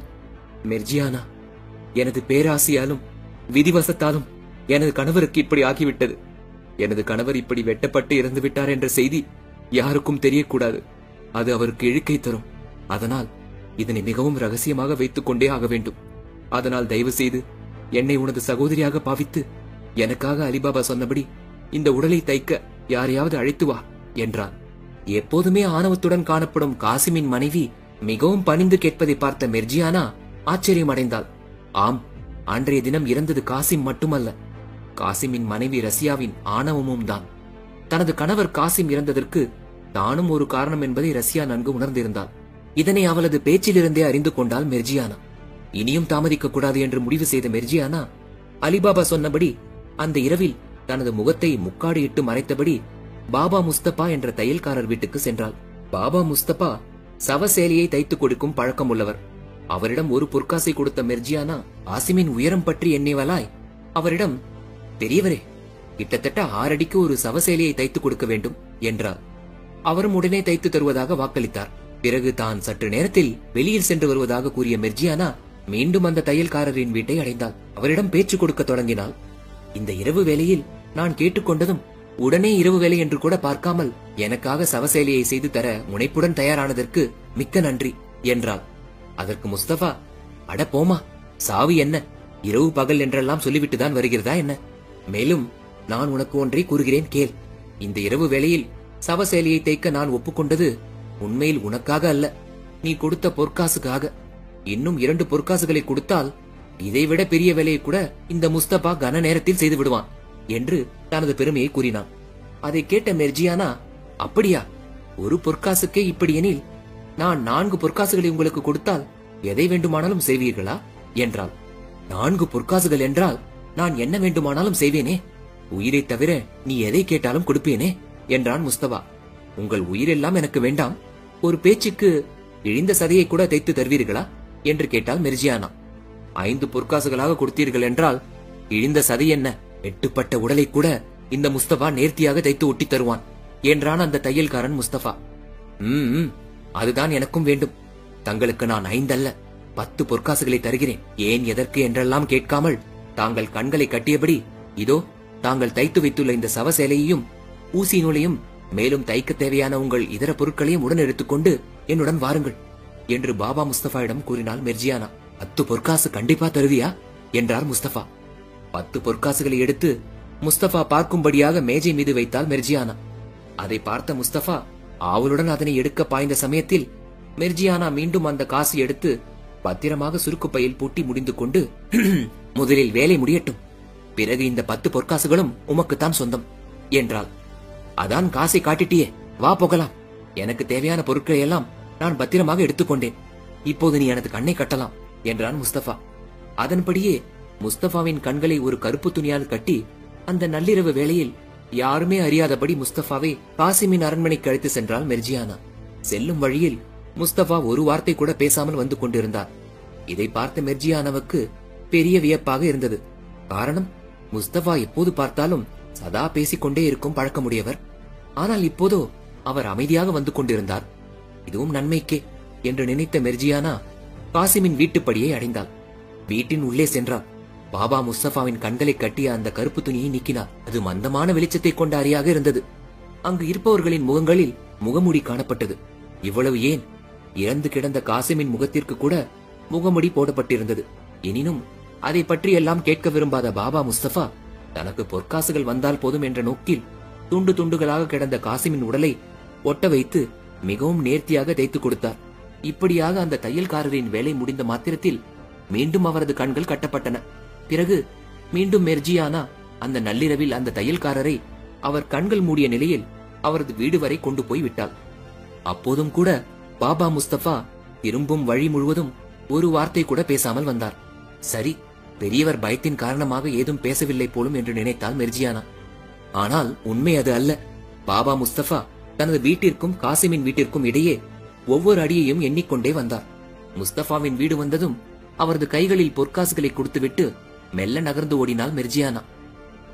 மெர்ஜியானா, எனது பேராசையாலும் விதிவசத்தாலும் எனது கணவருக்கு இப்படி ஆகிவிட்டது. எனது கணவர் இப்படி வெட்டப்பட்டு இறந்து விட்டார் என்ற செய்தி யாருக்கும் தெரியக்கூடாது. அது அவருக்கு இழுக்கை தரும். அதனால் இதனை மிகவும் ரகசியமாக வைத்துக் கொண்டே ஆக வேண்டும். அதனால் தயவு செய்து என்னை உனது சகோதரியாக பாவித்து எனக்காக அலிபாபா சொன்னபடி இந்த உடலை தைக்க யாரையாவது அழைத்து வா என்றான். எப்போதுமே ஆணவத்துடன் காணப்படும் காசிமின் மனைவி மிகவும் பணிந்து கேட்பதை பார்த்த மெர்ஜியானா ஆச்சரியம் அடைந்தாள். ஆம், அன்றைய தினம் இறந்தது காசிம் மட்டுமல்ல, காசிமின் மனைவி ரசியாவின் ஆணவமும் தான். தனது கணவர் காசிம் இறந்ததற்கு தானும் ஒரு காரணம் என்பதை ரசியா நன்கு உணர்ந்திருந்தாள். இதனை அவளது பேச்சிலிருந்தே அறிந்து கொண்டாள் மெர்ஜியானா. இனியும் தாமதிக்க கூடாது என்று முடிவு செய்த மெர்ஜியானா அலிபாபா சொன்னபடி அந்த இரவில் தனது முகத்தை முக்காடு இட்டு மறைத்தபடி பாபா முஸ்தபா என்ற தையல்காரர் வீட்டுக்கு சென்றாள். பாபா முஸ்தபா சவசேலையை தைத்துக் கொடுக்கும் பழக்கம் உள்ளவர். அவரிடம் ஒரு பொற்காசை கொடுத்த மெர்ஜியானா காசிமின் உயரம் பற்றி எண்ணிவலாய் அவரிடம், பெரியவரே, கிட்டத்தட்ட 6 அடிக்கு ஒரு சவசேலையை தைத்துக் கொடுக்க வேண்டும் என்றார். அவரும் உடனே தைத்து தருவதாக வாக்களித்தார். பிறகு தான் சற்று நேரத்தில் வெளியில் சென்று வருவதாக கூறிய மெர்ஜியானா மீண்டும் அந்த தையல்காரரின் வீட்டை அடைந்தாள். அவரிடம் பேச்சு கொடுக்க தொடங்கினாள். இந்த இரவு வேளையில் நான் கேட்டுக்கொண்டதும் உடனே இரவு வேலை என்று கூட பார்க்காமல் எனக்காக சவசேலையை செய்து தர முனைப்புடன் தயாரானதற்கு மிக்க நன்றி என்றாள். அதற்கு முஸ்தபா, அட போமா, சாவு என்ன, இரவு பகல் என்றெல்லாம் சொல்லிவிட்டுதான் வருகிறதா என்ன? மேலும் நான் உனக்கு ஒன்றை கூறுகிறேன் கேள். இந்த இரவு வேளையில் சவசேலையை தைக்க நான் ஒப்புக்கொண்டது உண்மையில் உனக்காக அல்ல, நீ கொடுத்த பொற்காசுக்காக. இன்னும் 2 பொற்காசுகளை கொடுத்தால் இதைவிட பெரிய வேலையை கூட இந்த முஸ்தபா கன நேரத்தில் செய்து விடுவான் என்று தனது பெருமையை கூறினான். அதை கேட்ட மெர்ஜியானா, அப்படியா, ஒரு பொற்காசுக்கே இப்படி எனில் நான் 4 பொற்காசுகளை உங்களுக்கு கொடுத்தால் எதை வேண்டுமானாலும் செய்வீர்களா என்றாள். 4 பொற்காசுகள் என்றால் நான் என்ன வேண்டுமானாலும் செய்வேனே, உயிரை தவிர நீ எதை கேட்டாலும் கொடுப்பேனே என்றான் முஸ்தபா. உங்கள் உயிரெல்லாம் எனக்கு வேண்டாம், ஒரு பேச்சுக்கு இழிந்த சதையை கூட தைத்து தருவீர்களா என்று கேட்டால் மெர்ஜியானா. 5 பொற்காசுகளாக கொடுத்தீர்கள் என்றால் இழிந்த சதை என்ன, எட்டுப்பட்ட உடலை கூட இந்த முஸ்தபா நேர்த்தியாக தைத்து ஒட்டி தருவான் என்றான் அந்த தையல்காரன் முஸ்தபா. அதுதான் எனக்கும் வேண்டும். தங்களுக்கு நான் 5 அல்ல 10 பொற்காசுகளை தருகிறேன். ஏன் எதற்கு என்றெல்லாம் கேட்காமல் தாங்கள் கண்களை கட்டியபடி இதோ தாங்கள் தைத்து வைத்துள்ள இந்த சவசேலையையும் ஊசி நூலையும் மேலும் தைக்க தேவையான உங்கள் இதர பொருட்களையும் உடன் எடுத்துக்கொண்டு என்னுடன் வாருங்கள் என்று பாபா முஸ்தபாவிடம் கூறினாள் மெர்ஜியானா. 10 பொற்காசு கண்டிப்பா தருவியா என்றார் முஸ்தபா. 10 பொற்காசுகளை எடுத்து முஸ்தபா பார்க்கும்படியாக மேஜை மீது வைத்தாள் மெர்ஜியானா. அதை பார்த்த முஸ்தபா ஆவலுடன் அதனை எடுக்க பாய்ந்த சமயத்தில் மெர்ஜியானா மீண்டும் அந்த காசு எடுத்து பத்திரமாக சுருக்கு பையில் பூட்டி முடிந்து கொண்டு, முதலில் வேலை முடியட்டும், பிறகு இந்த 10 பொற்காசுகளும் உமக்குத்தான் சொந்தம் என்றாள். அதான் காசை காட்டிட்டியே, வா போகலாம். எனக்கு தேவையான பொருட்களை எல்லாம் நான் பத்திரமாக எடுத்துக்கொண்டேன். இப்போது நீ எனது கண்ணை கட்டலாம் என்றான் முஸ்தபா. அதன்படியே முஸ்தபாவின் கண்களை ஒரு கருப்பு துணியால் கட்டி அந்த நள்ளிரவு வேளையில் யாருமே அறியாதபடி முஸ்தபாவை காசிமின் அரண்மனைக்கு அழைத்து சென்றாள் மெர்ஜியானா. செல்லும் வழியில் முஸ்தபா ஒரு வார்த்தை கூட பேசாமல் வந்து கொண்டிருந்தார். இதை பார்த்த மெர்ஜியானாவுக்கு பெரிய வியப்பாக இருந்தது. காரணம், முஸ்தபா எப்போது பார்த்தாலும் சதா பேசிக்கொண்டே இருக்கும் பழக்கமுடையவர். ஆனால் இப்போதோ அவர் அமைதியாக வந்து கொண்டிருந்தார். இதுவும் நன்மைக்கே என்று நினைத்த மெர்ஜியானா காசிமின் வீட்டுப்படியை அடைந்தாள். வீட்டின் உள்ளே சென்றாள். பாபா முஸ்தபாவின் கண்களை கட்டிய அந்த கருப்பு துணியை நீக்கினார். அது மந்தமான வெளிச்சத்தை கொண்ட அறையாக இருந்தது. அங்கு இருப்பவர்களின் முகங்களில் முகமூடி காணப்பட்டது. இவ்வளவு ஏன், இறந்து கிடந்த காசிமின் முகத்திற்கு கூட முகமுடி போடப்பட்டிருந்தது. எனினும் அதை பற்றி எல்லாம் கேட்க விரும்பாத பாபா முஸ்தபா தனக்கு பொற்காசுகள் வந்தால் போதும் என்ற நோக்கில் துண்டு துண்டுகளாக கிடந்த காசிமின் உடலை ஒட்ட வைத்து மிகவும் நேர்த்தியாக தைத்துக் கொடுத்தார். இப்படியாக அந்த தையல்காரரின் வேலை முடிந்த மாத்திரத்தில் மீண்டும் அவரது கண்கள் கட்டப்பட்டன. பிறகு மீண்டும் மெர்ஜியானா அந்த நள்ளிரவில் அந்த தையல்காரரை அவர் கண்கள் மூடிய நிலையில் அவரது வீடு வரை கொண்டு போய் விட்டாள். அப்போதும் கூட பாபா முஸ்தபா திரும்பும் வழி முழுவதும் ஒரு வார்த்தை கூட பேசாமல் வந்தார். சரி, பெரியவர் பயத்தின் காரணமாக ஏதும் பேசவில்லை போலும் என்று நினைத்தாள் மெர்ஜியானா. ஆனால் உண்மை அது அல்ல. பாபா முஸ்தபா தனது வீட்டிற்கும் காசிமின் வீட்டிற்கும் இடையே ஒவ்வொரு அடியையும் எண்ணிக்கொண்டே வந்தார். முஸ்தபாவின் வீடு வந்ததும் அவரது கைகளில் பொற்காசுகளை கொடுத்துவிட்டு மெல்ல நகர்ந்து ஓடினாள் மெர்ஜியானா.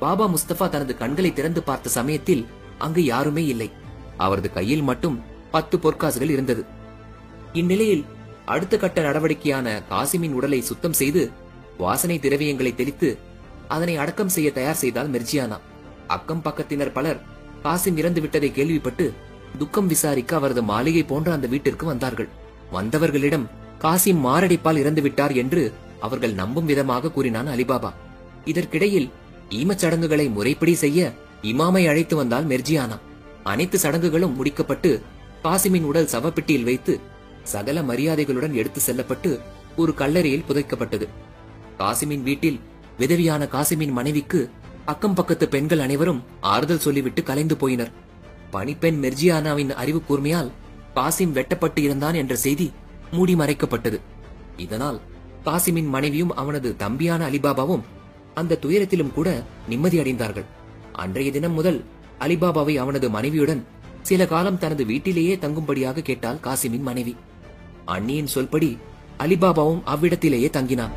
பாபா முஸ்தபா தனது கண்களை திறந்து பார்த்த சமயத்தில் அங்கு யாருமே இல்லை. அவரது கையில் மட்டும் 10 பொற்காசுகள் இருந்தது. இந்நிலையில் அடுத்த கட்ட நடவடிக்கையான காசிமின் உடலை சுத்தம் செய்து வாசனை திரவியங்களை தெளித்து அதனை அடக்கம் செய்ய தயார் செய்தால் மெர்ஜியானா. அக்கம் பக்கத்தினர் பலர் காசிம் இறந்து விட்டதை கேள்விப்பட்டு துக்கம் விசாரிக்க அவரது மாளிகை போன்ற அந்த வீட்டிற்கு வந்தார்கள். வந்தவர்களிடம் காசிம் மாரடைப்பால் இறந்து விட்டார் என்று அவர்கள் நம்பும் விதமாக கூறினான் அலிபாபா. இதற்கிடையில் ஈமச் சடங்குகளை முறைப்படி செய்ய இமாமை அழைத்து வந்தால் மெர்ஜியானா. அனைத்து சடங்குகளும் முடிக்கப்பட்டு காசிமின் உடல் சவப்பெட்டியில் வைத்து சகல மரியாதைகளுடன் எடுத்து செல்லப்பட்டு ஒரு கல்லறையில் புதைக்கப்பட்டது. காசிமின் வீட்டில் விதவியான காசிமின் மனைவிக்கு அக்கம் பக்கத்து பெண்கள் அனைவரும் ஆறுதல் சொல்லிவிட்டு கலைந்து போயினர். பணிப்பெண் மெர்ஜியானாவின் அறிவு கூர்மையால் காசிம் வெட்டப்பட்டு இருந்தான் என்ற செய்தி மூடி மறைக்கப்பட்டது. இதனால் காசிமின் மனைவியும் அவனது தம்பியான அலிபாபாவும் அந்த துயரத்திலும் கூட நிம்மதி அடைந்தார்கள். அன்றைய தினம் முதல் அலிபாபாவை அவனது மனைவியுடன் சில காலம் தனது வீட்டிலேயே தங்கும்படியாக கேட்டாள் காசிமின் மனைவி. அண்ணியின் சொல்படி அலிபாபாவும் அவ்விடத்திலேயே தங்கினான்.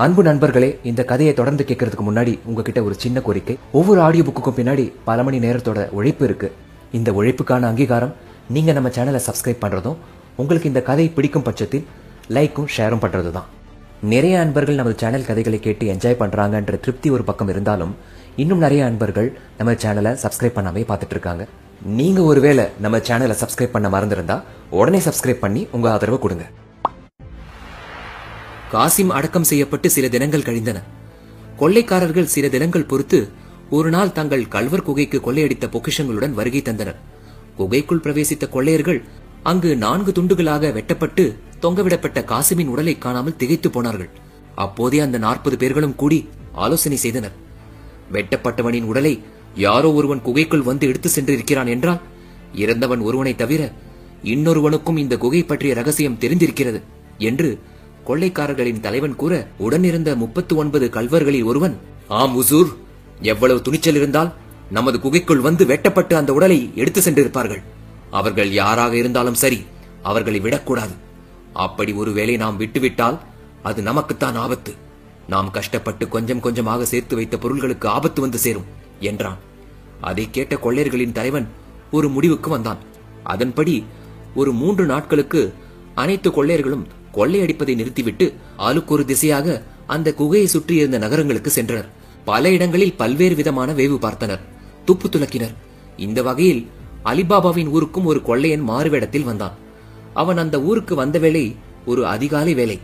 அன்பு நண்பர்களே, இந்த கதையை தொடர்ந்து கேட்கறதுக்கு முன்னாடி உங்ககிட்ட ஒரு சின்ன கோரிக்கை. ஒவ்வொரு ஆடியோ புக்குக்கும் பின்னாடி பல மணி நேரத்தோட உழைப்பு இருக்கு. இந்த உழைப்புக்கான அங்கீகாரம் நீங்க நம்ம சேனலை சப்ஸ்கிரைப் பண்றதும், உங்களுக்கு இந்த கதை பிடிக்கும் பட்சத்தில் லைக்கும் ஷேரும் பண்றதுதான். நிறைய அன்பர்கள் நம்ம சேனல் கதைகளை கேட்டு என்ஜாய் பண்றாங்கன்ற திருப்தி ஒரு பக்கம் இருந்தாலும், இன்னும் நிறைய அன்பர்கள் நம்ம சேனலை சப்ஸ்கிரைப் பண்ணாமே பார்த்துட்டு இருக்காங்க. நீங்க ஒருவேளை நம்ம சேனலை சப்ஸ்கிரைப் பண்ண மறந்திருந்தா உடனே சப்ஸ்கிரைப் பண்ணி உங்க ஆதரவு கொடுங்க. காசிம் அடக்கம் செய்யப்பட்டு சில தினங்கள் கழிந்தன. கொள்ளைக்காரர்கள் சில தினங்கள் பொறுத்து ஒரு நாள் தங்கள் கல்வர் குகைக்கு கொள்ளையடித்த பொக்கிஷங்களுடன் வருகை தந்தனர். குகைக்குள் பிரவேசித்த கொள்ளையர்கள் அங்கு 4 துண்டுகளாக வெட்டப்பட்டு தொங்கவிடப்பட்ட காசிமின் உடலை காணாமல் திகைத்து போனார்கள். அப்போதே அந்த 40 பேர்களும் கூடி ஆலோசனை செய்தனர். வெட்டப்பட்டவனின் உடலை யாரோ ஒருவன் குகைக்குள் வந்து எடுத்து சென்றிருக்கிறான் என்றால், இறந்தவன் ஒருவனை தவிர இன்னொருவனுக்கும் இந்த குகை பற்றிய ரகசியம் தெரிந்திருக்கிறது என்று கொள்ளைக்காரர்களின் தலைவன் கூற, உடனிருந்த 39 கல்வர்களில் ஒருவன், ஆம் உசூர், எவ்வளவு துணிச்சல் இருந்தால் நமது குகைக்குள் வந்து வெட்டப்பட்டு அந்த உடலை எடுத்து சென்றிருப்பார்கள். அவர்கள் யாராக இருந்தாலும் சரி, அவர்களை விடக்கூடாது. அப்படி ஒருவேளை நாம் விட்டுவிட்டால் அது நமக்குத்தான் ஆபத்து. நாம் கஷ்டப்பட்டு கொஞ்சம் கொஞ்சமாக சேர்த்து வைத்த பொருள்களுக்கு ஆபத்து வந்து சேரும் என்றான். அதை கேட்ட கொள்ளையர்களின் தலைவன் ஒரு முடிவுக்கு வந்தான். அதன்படி ஒரு 3 நாட்களுக்கு அனைத்து கொள்ளையர்களும் கொள்ளையடிப்பதை நிறுத்திவிட்டு ஆளுக்கு ஒரு திசையாக அந்த குகையை சுற்றி இருந்த நகரங்களுக்கு சென்றனர். பல இடங்களில் பல்வேறு விதமான வேவு பார்த்தனர், துப்பு துலக்கினர். இந்த வகையில் அலிபாபாவின் ஊருக்கும் ஒரு கொள்ளையன் மாறுவேடத்தில் வந்தான். அவன் அந்த ஊருக்கு வந்த வேளை ஒரு அதிகாலை வேலை.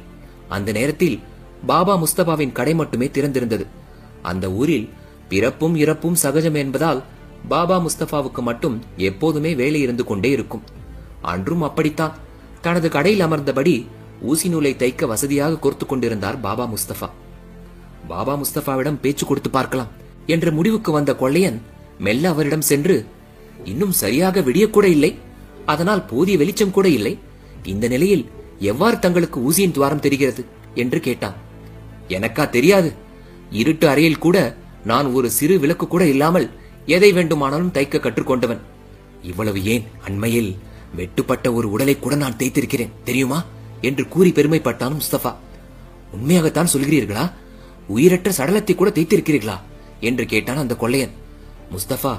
அந்த நேரத்தில் பாபா முஸ்தபாவின் கடை மட்டுமே திறந்திருந்தது. அந்த ஊரில் பிறப்பும் இறப்பும் சகஜம் என்பதால் பாபா முஸ்தபாவுக்கு மட்டும் எப்போதுமே வேலை இருந்து கொண்டே இருக்கும். அன்றும் அப்படித்தான். தனது கடையில் அமர்ந்தபடி ஊசி நூலை தைக்க வசதியாக கோர்த்து கொண்டிருந்தார் பாபா முஸ்தபா. பாபா முஸ்தபாவிடம் பேச்சு கொடுத்து பார்க்கலாம் என்ற முடிவுக்கு வந்த கொள்ளையன் மெல்ல அவரிடம் சென்று, இன்னும் சரியாக விடியக்கூட இல்லை, அதனால் போதிய வெளிச்சம் கூட இல்லை, இந்த நிலையில் எவ்வாறு தங்களுக்கு ஊசியின் துவாரம் தெரிகிறது என்று கேட்டான். எனக்கா தெரியாது, இருட்டு அறையில் கூட நான் ஒரு சிறு விளக்கு கூட இல்லாமல் எதை வேண்டுமானாலும் தைக்க கற்றுக்கொண்டவன். இவ்வளவு ஏன், அண்மையில் வெட்டுப்பட்ட ஒரு உடலை கூட நான் தைத்திருக்கிறேன் தெரியுமா என்று கூறி பெருமைப்பட்டான் முஸ்தபா. உண்மையாகத்தான் சொல்கிறீர்களா? உயிரற்ற சடலத்தை கூட தைத்திருக்கிறீர்களா என்று கேட்டான் அந்த கொள்ளையன். முஸ்தபா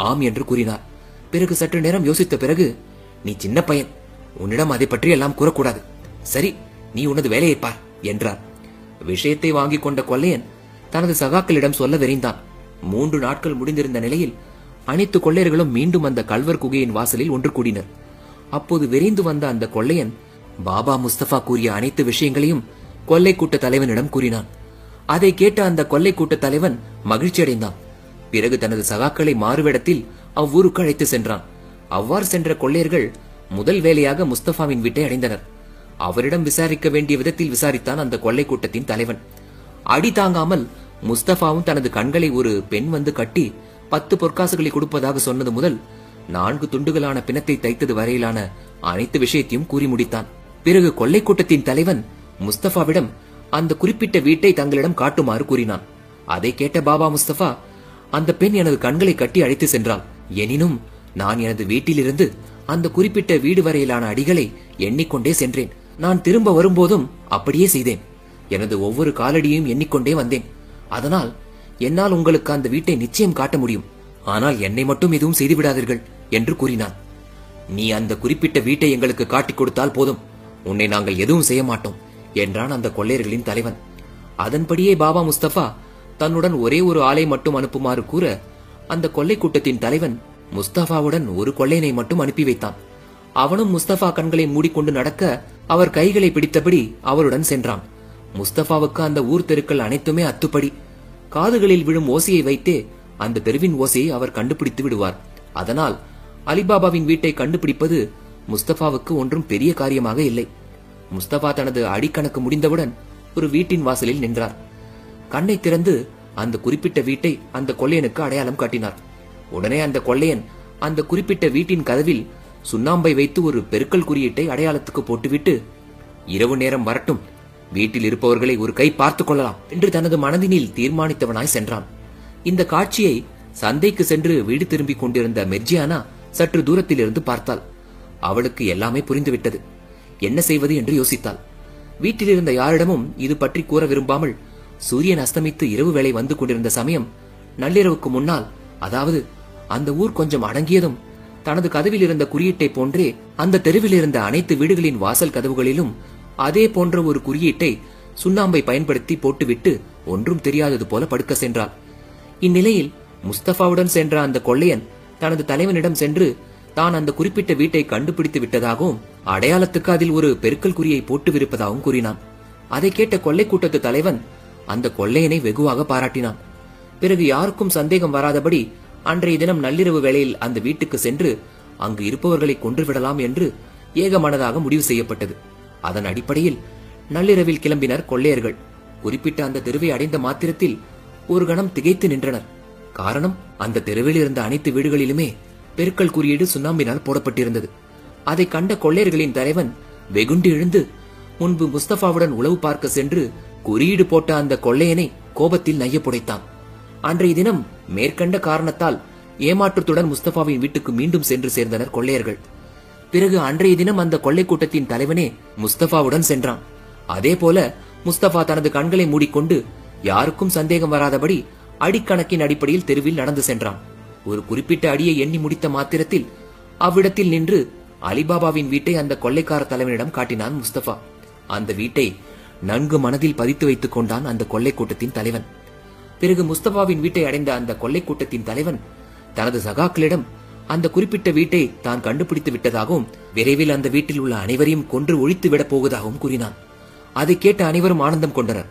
ஆம் என்று கூறினார். பிறகு சற்று நேரம் யோசித்த பிறகு, நீ சின்ன பையன், உன்னிடம் அதை பற்றி எல்லாம் கூறக்கூடாது. சரி, நீ உனது வேலையை பார் என்றார். விஷயத்தை வாங்கிக் கொண்ட கொள்ளையன் தனது சகாக்களிடம் சொல்ல விரைந்தான். 3 நாட்கள் முடிந்திருந்த நிலையில் அனைத்து கொள்ளையர்களும் மீண்டும் அந்த கல்வர் குகையின் வாசலில் ஒன்று கூடினர். அப்போது விரைந்து வந்த அந்த கொள்ளையன் பாபா முஸ்தபா கூறிய அனைத்து விஷயங்களையும் கொள்ளை கூட்ட தலைவனிடம் கூறினான். அதை கேட்ட அந்த கொள்ளை கூட்ட தலைவன் மகிழ்ச்சி அடைந்தான். பிறகு தனது சகாக்களை மாறுவேடத்தில் அவ்வூருக்கு அழைத்து சென்றான். அவ்வாறு சென்ற கொள்ளையர்கள் முதல் வேலையாக முஸ்தபாவின் வீட்டை அடைந்தனர். அவரிடம் விசாரிக்க வேண்டிய விதத்தில் விசாரித்தான் அந்த கொள்ளை கூட்டத்தின் தலைவன். அடி தாங்காமல் முஸ்தபாவும் தனது கண்களை ஒரு பெண் வந்து கட்டி 10 பொற்காசுகளை கொடுப்பதாக சொன்னது முதல் 4 துண்டுகளான பிணத்தை தைத்தது வரையிலான அனைத்து விஷயத்தையும் கூறி முடித்தான். பிறகு கொள்ளை கூட்டத்தின் தலைவன் முஸ்தபாவிடம் அந்த குறிப்பிட்ட வீட்டை தங்களிடம் காட்டுமாறு கூறினான். அதை கேட்ட பாபா முஸ்தபா, அந்த பெண் எனது கண்களை கட்டி அழைத்து சென்றாள். எனினும் நான் எனது வீட்டிலிருந்து அந்த குறிப்பிட்ட வீடு வரையிலான அடிகளை எண்ணிக்கொண்டே சென்றேன். நான் திரும்ப வரும்போதும் அப்படியே செய்தேன். எனது ஒவ்வொரு காலடியையும் எண்ணிக்கொண்டே வந்தேன். அதனால் என்னால் உங்களுக்கு அந்த வீட்டை நிச்சயம் காட்ட முடியும். ஆனால் என்னை மட்டும் எதுவும் செய்து விடாதீர்கள் என்று கூறினான். நீ அந்த குறிப்பிட்ட வீட்டை எங்களுக்கு காட்டிக் கொடுத்தால் போதும், உன்னை நாங்கள் எதுவும் செய்ய மாட்டோம் என்றான் அந்த கொள்ளையர்களின் தலைவன். அதன்படியே பாபா முஸ்தபா தன்னுடன் ஒரே ஒரு ஆளை மட்டும் அனுப்புமாறு கூற, அந்த கொள்ளை கூட்டத்தின் தலைவன் முஸ்தபாவுடன் ஒரு கொள்ளையனை மட்டும் அனுப்பி வைத்தான். அவனும் முஸ்தபா கண்களை மூடிக்கொண்டு நடக்க அவர் கைகளை பிடித்தபடி அவருடன் சென்றான். முஸ்தபாவுக்கு அந்த ஊர் தெருக்கள் அனைத்துமே அத்துப்படி. காதுகளில் விழும் ஓசையை வைத்தே அந்த தெருவின் ஓசையை அவர் கண்டுபிடித்து விடுவார். அதனால் அலிபாபாவின் வீட்டை கண்டுபிடிப்பது முஸ்தபாவுக்கு ஒன்றும் பெரிய காரியமாக இல்லை. முஸ்தபா தனது அடிக்கணக்கு முடிந்தவுடன் ஒரு வீட்டின் வாசலில் நின்றார். கண்ணை திறந்து அந்த குறிப்பிட்ட வீட்டை அந்த கொள்ளையனுக்கு அடையாளம் காட்டினார். உடனே அந்த கொள்ளையன் அந்த குறிப்பிட்ட வீட்டின் கதவில் சுண்ணாம்பை வைத்து ஒரு பெருக்கல் குறியீட்டை அடையாளத்துக்கு போட்டுவிட்டு, இரவு நேரம் வரட்டும், வீட்டில் இருப்பவர்களை ஒரு கை பார்த்துக் கொள்ளலாம் என்று தனது மனதினில் தீர்மானித்தவனாய் சென்றான். இந்த காட்சியை சந்தைக்கு சென்று வீடு திரும்பிக் கொண்டிருந்த மெர்ஜியானா சற்று தூரத்தில் இருந்து பார்த்தாள். அவளுக்கு எல்லாமே புரிந்துவிட்டது. என்ன செய்வது என்று யோசித்தாள். வீட்டில் இருந்த யாரிடமும் இது பற்றி கூற விரும்பாமல் சூரியன் அஸ்தமித்து இரவு வேளை வந்து கொண்டிருந்த சமயம், நள்ளிரவுக்கு முன்னால், அதாவது அந்த ஊர் கொஞ்சம் அடங்கியதும், தனது கதவில் இருந்த குறியீட்டை போன்றே அந்த தெருவில் இருந்த அனைத்து வீடுகளின் வாசல் கதவுகளிலும் அதே போன்ற ஒரு குறியீட்டை சுண்ணாம்பை பயன்படுத்தி போட்டுவிட்டு ஒன்றும் தெரியாதது போல படுக்க சென்றாள். இந்நிலையில் முஸ்தபாவுடன் சென்ற அந்த கொள்ளையன் தனது தலைவனிடம் சென்று தான் அந்த குறிப்பிட்ட வீட்டை கண்டுபிடித்து விட்டதாகவும் அடையாளத்துக்கு அதில் ஒரு பெருக்கல் குறியை போட்டுவிருப்பதாகவும் கூறினான். அதை கேட்ட கொள்ளை கூட்டத்து தலைவன் அந்த கொள்ளையனை வெகுவாக பாராட்டினான். பிறகு யாருக்கும் சந்தேகம் வராதபடி அன்றைய தினம் நள்ளிரவு வேளையில் அந்த வீட்டுக்கு சென்று அங்கு இருப்பவர்களை கொன்றுவிடலாம் என்று ஏகமனதாக முடிவு செய்யப்பட்டது. அதன் அடிப்படையில் நள்ளிரவில் கிளம்பினர் கொள்ளையர்கள். குறிப்பிட்ட அந்த தெருவை அடைந்த மாத்திரத்தில் ஒரு கணம் திகைத்து நின்றனர். காரணம், அந்த தெருவில் இருந்த அனைத்து வீடுகளிலுமே பெருக்கல் குறியீடு சுண்ணாம்பினால் போடப்பட்டிருந்தது. அதை கண்ட கொள்ளையர்களின் தலைவன் வெகுண்டு எழுந்து முன்பு முஸ்தபாவுடன் உளவு பார்க்க சென்று குறியீடு போட்ட அந்த கொள்ளையனை கோபத்தில் நைய புடைத்தான். அன்றைய தினம் மேற்கண்ட காரணத்தால் ஏமாற்றத்துடன் முஸ்தபாவின் வீட்டுக்கு மீண்டும் சென்று சேர்ந்தனர் கொள்ளையர்கள். பிறகு அன்றைய தினம் அந்த கொள்ளை கூட்டத்தின் தலைவனே முஸ்தபாவுடன் சென்றான். அதே போல முஸ்தபா தனது கண்களை மூடிக்கொண்டு யாருக்கும் சந்தேகம் வராதபடி அடிக்கணக்கின் அடிப்படையில் தெருவில் நடந்து சென்றான். ஒரு குறிப்பிட்ட அடியை எண்ணி முடித்த மாத்திரத்தில் அவ்விடத்தில் நின்று அலிபாபாவின் வீட்டை அந்த கொள்ளைக்கார தலைவனிடம் காட்டினான் முஸ்தபா. அந்த வீட்டை நன்கு மனதில் பதித்து வைத்துக் கொண்டான் அந்த கொள்ளை கூட்டத்தின் தலைவன். பிறகு முஸ்தபாவின் வீட்டை அடைந்த அந்த கொள்ளை கூட்டத்தின் தலைவன் தனது சகாக்களிடம் அந்த குறிப்பிட்ட வீட்டை தான் கண்டுபிடித்து விட்டதாகவும் விரைவில் அந்த வீட்டில் உள்ள அனைவரையும் கொன்று ஒழித்து விடப் போவதாகவும் கூறினான். அதை கேட்ட அனைவரும் ஆனந்தம் கொண்டனர்.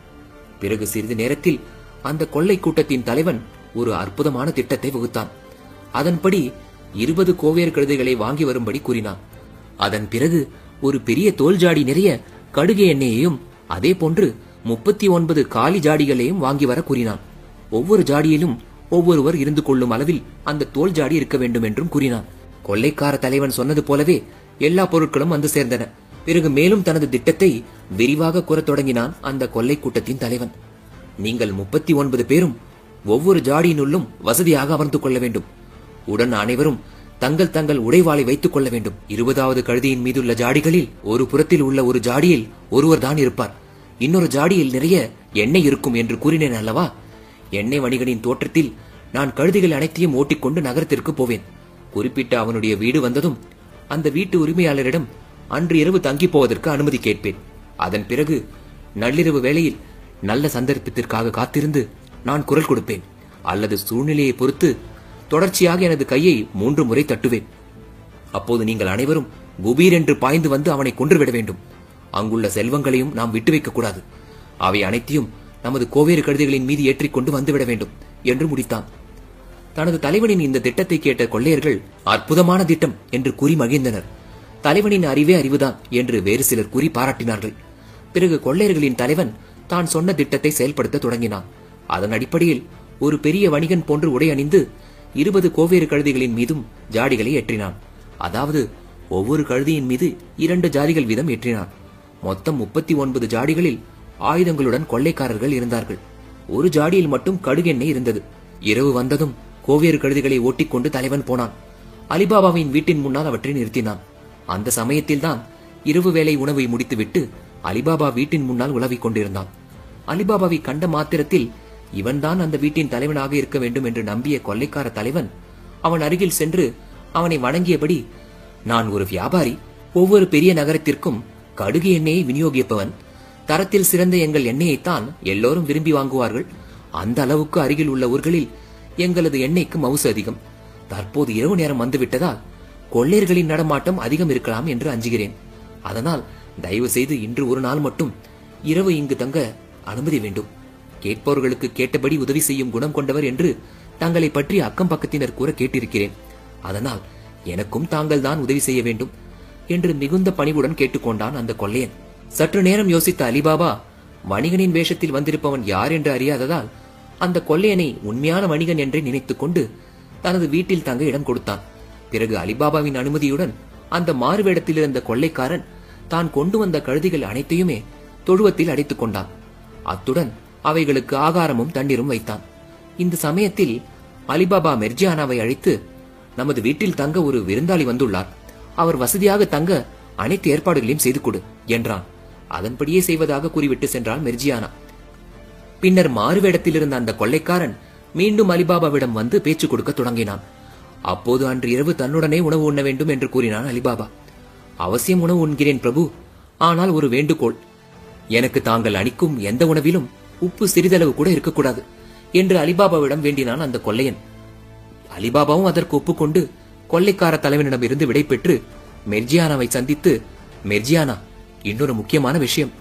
பிறகு சிறிது நேரத்தில் அந்த கொள்ளை கூட்டத்தின் தலைவன் ஒரு அற்புதமான திட்டத்தை வகுத்தான். அதன்படி 20 கோவேறு கழுதைகளை வாங்கி வரும்படி கூறினான். அதன் பிறகு ஒரு பெரிய தோல் ஜாடி நிறைய கடுகு எண்ணெயையும் அதே போன்று 39 காலி ஜாடிகளையும் வாங்கி வர கூறினான். ஒவ்வொரு ஜாடியிலும் ஒவ்வொருவர் இருந்து கொள்ளும் அளவில் அந்த தோல் ஜாடி இருக்க வேண்டும் என்றும் கூறினான். கொள்ளைக்கார தலைவன் சொன்னது போலவே எல்லா பொருட்களும் வந்து சேர்ந்தன. பிறகு மேலும் தனது திட்டத்தை விரிவாக கூறத் தொடங்கினான் அந்த கொள்ளை கூட்டத்தின் தலைவன். நீங்கள் 39 பேரும் ஒவ்வொரு ஜாடியினுள்ளும் வசதியாக அமர்ந்து கொள்ள வேண்டும். உடன் அனைவரும் தங்கள் தங்கள் உடைவாளை வைத்துக் கொள்ள வேண்டும். 20வது கழுதியின் மீதுள்ள ஜாடிகளில் ஒரு புறத்தில் உள்ள ஒரு ஜாடியில் ஒருவர் தான் இருப்பார். இன்னொரு ஜாடியில் நிறைய எண்ணெய் இருக்கும் என்று கூறினேன் அல்லவா? எண்ணெய் வணிகனின் தோற்றத்தில் நான் கழுதிகள் அனைத்தையும் ஓட்டிக்கொண்டு நகரத்திற்கு போவேன். குறிப்பிட்ட அவனுடைய வீடு வந்ததும் அந்த வீட்டு உரிமையாளரிடம் அன்று இரவு தங்கி போவதற்கு அனுமதி கேட்பேன். அதன் பிறகு நள்ளிரவு வேளையில் நல்ல சந்தர்ப்பத்திற்காக காத்திருந்து நான் குரல் கொடுப்பேன். அல்லது சூழ்நிலையை பொறுத்து தொடர்ச்சியாக எனது கையை 3 முறை தட்டுவேன். அப்போது நீங்கள் அனைவரும் குபீர் என்று பாய்ந்து வந்து அவனை கொன்றுவிட வேண்டும். அங்குள்ள செல்வங்களையும் நாம் விட்டு வைக்க கூடாது. அவை அனைத்தையும் நமது கோவேறு கழுதைகளின் மீது ஏற்றிக்கொண்டு வந்துவிட வேண்டும் என்று முடித்தான். தனது தலைவனின் இந்த திட்டத்தை கேட்ட கொள்ளையர்கள் அற்புதமான திட்டம் என்று கூறி மகிழ்ந்தனர். தலைவனின் அறிவே அறிவுதான் என்று வேறு சிலர் கூறி பாராட்டினார்கள். பிறகு கொள்ளையர்களின் தலைவன் தான் சொன்ன திட்டத்தை செயல்படுத்த தொடங்கினான். அதன் அடிப்படையில் ஒரு பெரிய வணிகன் போன்று உடை அணிந்து 20 கோவேறு கழுதைகளின் மீதும் ஜாடிகளை ஏற்றினான். அதாவது ஒவ்வொரு கழுதியின் மீது 2 ஜாடிகள் வீதம் ஏற்றினான். மொத்தம் 39 ஜாடிகளில் ஆயுதங்களுடன் கொள்ளைக்காரர்கள் இருந்தார்கள். ஒரு ஜாடியில் மட்டும் கடுகெண்ணெய் இருந்தது. இரவு வந்ததும் கோவேறு கழுதைகளை ஓட்டிக்கொண்டு தலைவன் போனான். அலிபாபாவின் வீட்டின் முன்னால் அவற்றை நிறுத்தினான். அந்த சமயத்தில்தான் இரவு வேளை உணவை முடித்துவிட்டு அலிபாபா வீட்டின் முன்னால் உலவிக் கொண்டிருந்தான். அலிபாபாவை கண்ட மாத்திரத்தில் இவன்தான் அந்த வீட்டின் தலைவனாக இருக்க வேண்டும் என்று நம்பிய கொள்ளைக்கார தலைவன் அவன் அருகில் சென்று அவனை வணங்கியபடி, நான் ஒரு வியாபாரி, ஒவ்வொரு பெரிய நகரத்திற்கும் கடுகு எண்ணெயை விநியோகிப்பவன். தரத்தில் சிறந்த எங்கள் எண்ணெயைத்தான் எல்லோரும் விரும்பி வாங்குவார்கள். அந்த அளவுக்கு அருகில் உள்ள ஊர்களில் எங்களது எண்ணெய்க்கு மவுசு அதிகம். தற்போது இரவு நேரம் வந்துவிட்டதால் கொள்ளையர்களின் நடமாட்டம் அதிகம் இருக்கலாம் என்று அஞ்சுகிறேன். அதனால் தயவு செய்து இன்று ஒரு நாள் மட்டும் இரவு இங்கு தங்க அனுமதி வேண்டும். கேட்பவர்களுக்கு கேட்டபடி உதவி செய்யும் குணம் கொண்டவர் என்று தங்களை பற்றி அக்கம் பக்கத்தினர் கூற கேட்டிருக்கிறேன். அதனால் எனக்கும் தாங்கள் தான் உதவி செய்ய வேண்டும் என்று மிகுந்த பணிவுடன் கேட்டுக்கொண்டான் அந்த கொள்ளையன். சற்று நேரம் யோசித்த அலிபாபா வணிகனின் வேஷத்தில் வந்திருப்பவன் யார் என்று அறியாததால் அந்த கொள்ளையனை உண்மையான வணிகன் என்றே நினைத்துக் கொண்டு தனது வீட்டில் தங்க இடம் கொடுத்தான். பிறகு அலிபாபாவின் அனுமதியுடன் அந்த மாறுவேடத்தில் இருந்த கொள்ளைக்காரன் தான் கொண்டு வந்த கழுதைகள் அனைத்தையுமே தொழுவத்தில் அடைத்துக் கொண்டான். அத்துடன் அவைகளுக்கு ஆகாரமும் தண்ணீரும் வைத்தான். இந்த சமயத்தில் அலிபாபா மெர்ஜியானாவை அழைத்து, நமது வீட்டில் தங்க ஒரு விருந்தாளி வந்துள்ளார், அவர் வசதியாக தங்க அனைத்து ஏற்பாடுகளையும் செய்து கொடு என்றான். அதன்படியே செய்வதாக கூறிவிட்டு சென்றாள் மெர்ஜியானா. பின்னர் மாறுவேடத்தில் இருந்த அந்த கொள்ளைக்காரன் மீண்டும் அலிபாபாவிடம் வந்து பேச்சு கொடுக்க தொடங்கினான். அப்போது அன்று இரவு தன்னுடனே உணவு உண்ண வேண்டும் என்று கூறினான் அலிபாபா. அவசியம் உணவு உண்கிறேன் பிரபு, ஆனால் ஒரு வேண்டுகோள், எனக்கு தாங்கள் அளிக்கும் எந்த உணவிலும் உப்பு சிறிதளவு கூட இருக்கக்கூடாது என்று அலிபாபாவிடம் வேண்டினான் அந்த கொள்ளையன். அலிபாபாவும் அதற்கு ஒப்புக்கொண்டு கொள்ளைக்கார தலைவனிடம் இருந்து விடை பெற்று மெர்ஜியானாவை சந்தித்து, மெர்ஜியானா, இன்னொரு முக்கியமான விஷயம்,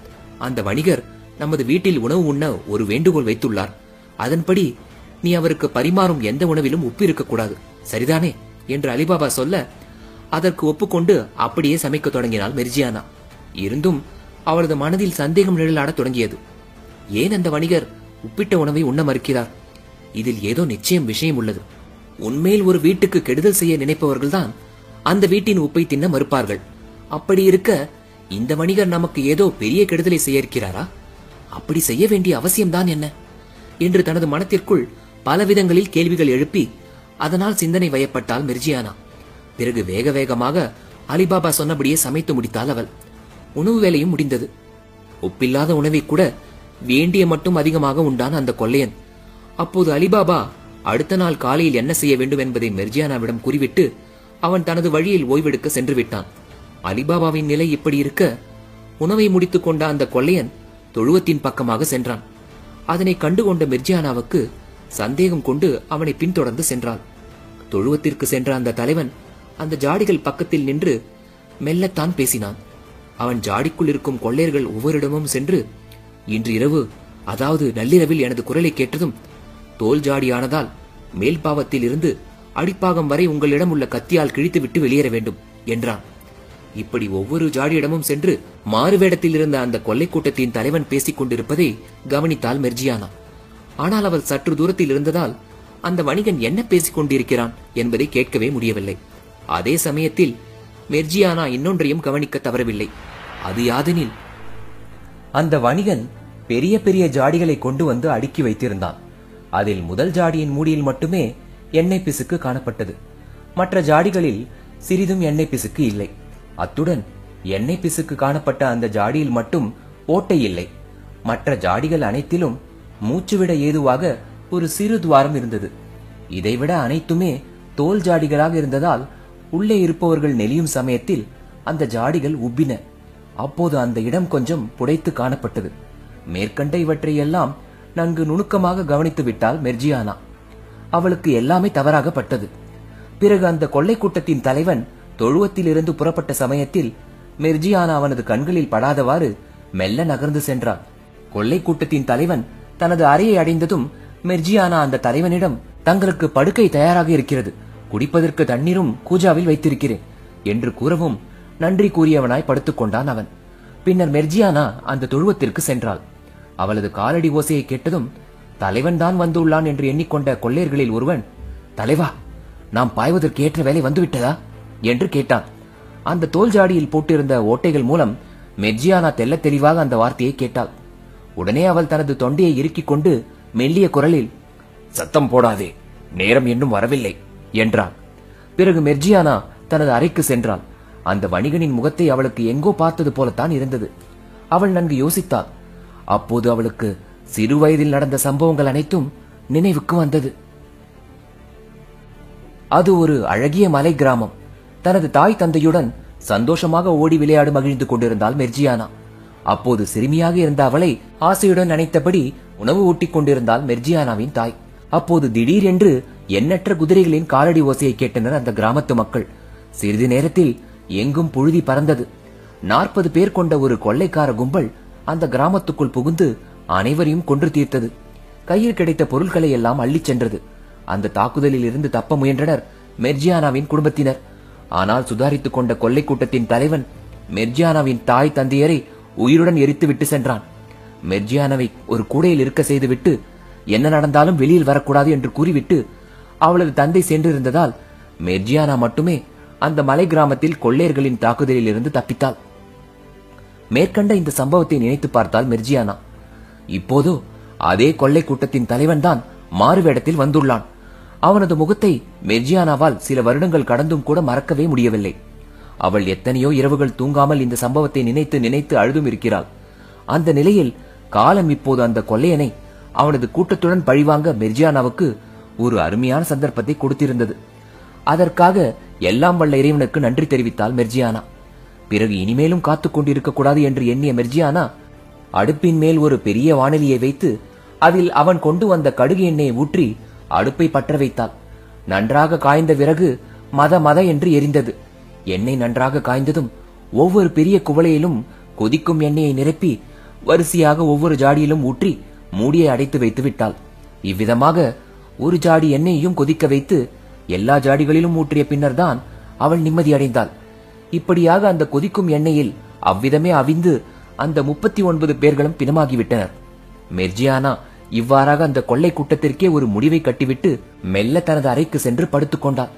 அந்த வணிகர் நமது வீட்டில் உணவு உண்ண ஒரு வேண்டுகோள் வைத்துள்ளார். அதன்படி நீ அவருக்கு பரிமாறும் எந்த உணவிலும் உப்பு இருக்கக்கூடாது, சரிதானே என்று அலிபாபா சொல்ல அதற்கு ஒப்புக்கொண்டு அப்படியே சமைக்க தொடங்கினாள் மெர்ஜியானா. இருந்தும் அவளது மனதில் சந்தேகம் நிழலாட தொடங்கியது. ஏன் அந்த வணிகர் உப்பிட்ட உணவை உண்ண மறுக்கிறார்? இதில் ஏதோ நிச்சயம் விஷயம் உள்ளது. உண்மையில் ஒரு வீட்டுக்கு கெடுதல் செய்ய நினைப்பவர்கள்தான் அந்த வீட்டின் உப்பை தின்ன மறுப்பார்கள். அப்படி இருக்க இந்த வணிகர் நமக்கு ஏதோ பெரிய கெடுதலை செய்ய இருக்கிறாரா? அப்படி செய்ய வேண்டிய அவசியம்தான் என்ன என்று தனது மனத்திற்குள் பலவிதங்களில் கேள்விகள் எழுப்பி அதனால் சிந்தனை வயப்பட்டாள் மெர்ஜியானா. பிறகு வேக வேகமாக அலிபாபா சொன்னபடியே சமைத்து முடித்தாள் அவள். உணவு வேலையும் முடிந்தது. உப்பில்லாத உணவை கூட வேண்டிய மட்டும் அதிகமாக உண்டான் அந்த கொள்ளையன். அப்போது அலிபாபா அடுத்த நாள் காலையில் என்ன செய்ய வேண்டும் என்பதை மெர்ஜியானாவிடம் கூறிவிட்டு அவன் தனது வழியில் ஓய்வெடுக்க சென்று விட்டான். அலிபாபாவின் நிலை இப்படி இருக்க உணவை முடித்துக் கொண்ட அந்த கொள்ளையன் தொழுவத்தின் பக்கமாக சென்றான். அதனை கண்டுகொண்ட மெர்ஜியானாவுக்கு சந்தேகம் கொண்டு அவனை பின்தொடர்ந்து சென்றாள். தொழுவத்திற்கு சென்ற அந்த தலைவன் அந்த ஜாடிகள் பக்கத்தில் நின்று மெல்லத்தான் பேசினான். அவன் ஜாடிக்குள் இருக்கும் கொள்ளையர்கள் ஒவ்வொருடமும் சென்று, இன்று இரவு, அதாவது நள்ளிரவில் எனது குரலை கேட்டதும் தோல் ஜாடியானதால் மேல் பாவத்தில் இருந்து அடிப்பாகம் வரை உங்களிடம் உள்ள கத்தியால் கிழித்துவிட்டு வெளியேற வேண்டும் என்றான். இப்படி ஒவ்வொரு ஜாடியிடமும் சென்று மாறுவேடத்தில் இருந்த அந்த கொள்ளை கூட்டத்தின் தலைவன் பேசிக் கொண்டிருப்பதை கவனித்தாள் மெர்ஜியானா. ஆனால் அவள் சற்று தூரத்தில் இருந்ததால் அந்த வணிகன் என்ன பேசிக் கொண்டிருக்கிறான் என்பதை கேட்கவே முடியவில்லை. அதே சமயத்தில் மெர்ஜியானா இன்னொன்றையும் கவனிக்க தவறவில்லை. அது யாதெனில், அந்த வணிகன் பெரிய பெரிய ஜாடிகளை கொண்டு வந்து அடுக்கி வைத்திருந்தான். அதில் முதல் ஜாடியின் மூடியில் மட்டுமே எண்ணெய் பிசுக்கு காணப்பட்டது. மற்ற ஜாடிகளில் சிறிதும் எண்ணெய் பிசுக்கு இல்லை. அத்துடன் எண்ணெய் பிசுக்கு காணப்பட்ட அந்த ஜாடியில் மட்டும் ஓட்டை இல்லை. மற்ற ஜாடிகள் அனைத்திலும் மூச்சுவிட ஏதுவாக ஒரு சிறு துவாரம் இருந்தது. இதைவிட அனைத்துமே தோல் ஜாடிகளாக இருந்ததால் உள்ளே இருப்பவர்கள் நெளியும் சமயத்தில் அந்த ஜாடிகள் உப்பின. அப்போது அந்த இடம் கொஞ்சம் புடைத்து காணப்பட்டது. மேற்கண்ட இவற்றையெல்லாம் நன்கு நுணுக்கமாக கவனித்து விட்டாள் மெர்ஜியானா. அவளுக்கு எல்லாமே தவறாகப்பட்டது. பிறகு அந்த கொள்ளை கூட்டத்தின் தலைவன் தொழுவத்தில் இருந்து புறப்பட்ட சமயத்தில் மெர்ஜியானா அவனது கண்களில் படாதவாறு மெல்ல நகர்ந்து சென்றான். கொள்ளை கூட்டத்தின் தலைவன் தனது அறையை அடைந்ததும் மெர்ஜியானா அந்த தலைவனிடம், தங்களுக்கு படுக்கை தயாராக இருக்கிறது, குடிப்பதற்கு தண்ணீரும் கூஜாவில் வைத்திருக்கிறேன் என்று கூறவும் நன்றி கூறியவனாய் படுத்துக் கொண்டான் அவன். பின்னர் மெர்ஜியானா அந்த தொழுவத்திற்கு சென்றாள். அவளது காலடி ஓசையை கேட்டதும் தலைவன் தான் வந்துள்ளான் என்று எண்ணிக்கொண்ட கொள்ளையர்களில் ஒருவன், தலைவா, நாம் பாய்வதற்கு ஏற்ற வேலை வந்துவிட்டதா என்று கேட்டான். அந்த தோல் ஜாடியில் போட்டிருந்த ஓட்டைகள் மூலம் மெர்ஜியானா தெல்ல தெளிவாக அந்த வார்த்தையை கேட்டாள். உடனே அவள் தனது தொண்டையை இறுக்கிக் கொண்டு மெல்லிய குரலில், சத்தம் போடாதே, நேரம் இன்னும் வரவில்லை என்றான். பிறகு மெர்ஜியானா தனது அறைக்கு சென்றாள். அந்த வணிகனின் முகத்தை அவளுக்கு எங்கோ பார்த்தது போலத்தான் இருந்தது. அவள் நன்கு யோசித்தாள். அப்போது அவளுக்கு சிறு வயதில் நடந்த சம்பவங்கள் அனைத்தும் நினைவுக்கு வந்தது. அது ஒரு அழகிய மலை கிராமம். தனது தாய் தந்தையுடன் சந்தோஷமாக ஓடி விளையாடு மகிழ்ந்து கொண்டிருந்தாள் மெர்ஜியானா. அப்போது சிறுமியாக இருந்த அவளை ஆசையுடன் நினைத்தபடி உணவு ஊட்டிக் கொண்டிருந்தாள் மெர்ஜியானாவின் தாய். அப்போது திடீரென்று எண்ணற்ற குதிரைகளின் காலடி ஓசையை கேட்டனர் அந்த கிராமத்து மக்கள். சிறிது நேரத்தில் எங்கும் புழுதி பறந்தது. 40 பேர் கொண்ட ஒரு கொள்ளைக்கார கும்பல் அந்த கிராமத்துக்குள் புகுந்து அனைவரையும் கொன்று தீர்த்தது. கையில் கிடைத்த பொருட்களை எல்லாம் அள்ளிச் சென்றது. அந்த தாக்குதலில் இருந்து தப்ப முயன்றனர் மெர்ஜியானாவின் குடும்பத்தினர். ஆனால் சுதாரித்துக் கொண்ட கொள்ளை கூட்டத்தின் தலைவன் மெர்ஜியானாவின் தாய் தந்தையரை உயிருடன் எரித்து விட்டு சென்றான். மெர்ஜியானாவை ஒரு கூடையில் இருக்க செய்துவிட்டு என்ன நடந்தாலும் வெளியில் வரக்கூடாது என்று கூறிவிட்டு அவளது தந்தை சென்றிருந்ததால் மெர்ஜியானா மட்டுமே அந்த மலை கிராமத்தில் கொள்ளையர்களின் தாக்குதலில் இருந்து தப்பித்தாள். மேற்கண்ட இந்த சம்பவத்தை நினைத்து பார்த்தால் மெர்ஜியானா இப்போதோ அதே கொள்ளை கூட்டத்தின் தலைவன் தான் மாறுவேடத்தில் வந்துள்ளான். அவனது முகத்தை மெர்ஜியானாவால் சில வருடங்கள் கடந்தும் கூட மறக்கவே முடியவில்லை. அவள் எத்தனையோ இரவுகள் தூங்காமல் இந்த சம்பவத்தை நினைத்து நினைத்து அழுதும் இருக்கிறாள். அந்த நிலையில் காலம் இப்போது அந்த கொள்ளையனை அவனது கூட்டத்துடன் பழிவாங்க மெர்ஜியானாவுக்கு ஒரு அருமையான சந்தர்ப்பத்தை கொடுத்திருந்தது. அதற்காக எல்லாம் வல்ல இறைவனுக்கு நன்றி தெரிவித்தாள் மெர்ஜியானா. பிறகு இனிமேலும் காத்துக் கொண்டிருக்க கூடாது என்று எண்ணிய மெர்ஜியானா அடுப்பின் மேல் ஒரு பெரிய வாணலியை வைத்து அதில் அவன் கொண்டு வந்த கடுகு எண்ணெயை ஊற்றி அடுப்பை பற்ற வைத்தாள். நன்றாக காய்ந்த விறகு மத மத என்று எரிந்தது. எண்ணெய் நன்றாக காய்ந்ததும் ஒவ்வொரு பெரிய குவளையிலும் கொதிக்கும் எண்ணெயை நிரப்பி வரிசையாக ஒவ்வொரு ஜாடியிலும் ஊற்றி மூடியை அடைத்து வைத்து விட்டாள். இவ்விதமாக ஒரு ஜாடி எண்ணெயையும் கொதிக்க வைத்து எல்லா ஜாடிகளிலும் ஊற்றிய பின்னர் தான் அவள் நிம்மதியடைந்தாள். இப்படியாக அந்த கொதிக்கும் எண்ணெயில் அவ்விதமே அவிந்து அந்த 39 பேர்களும் பிணமாகிவிட்டனர். மெர்ஜியானா இவ்வாறாக அந்த கொள்ளை கூட்டத்திற்கே ஒரு முடிவை கட்டிவிட்டு மெல்ல தனது அறைக்கு சென்று படுத்துக் கொண்டாள்.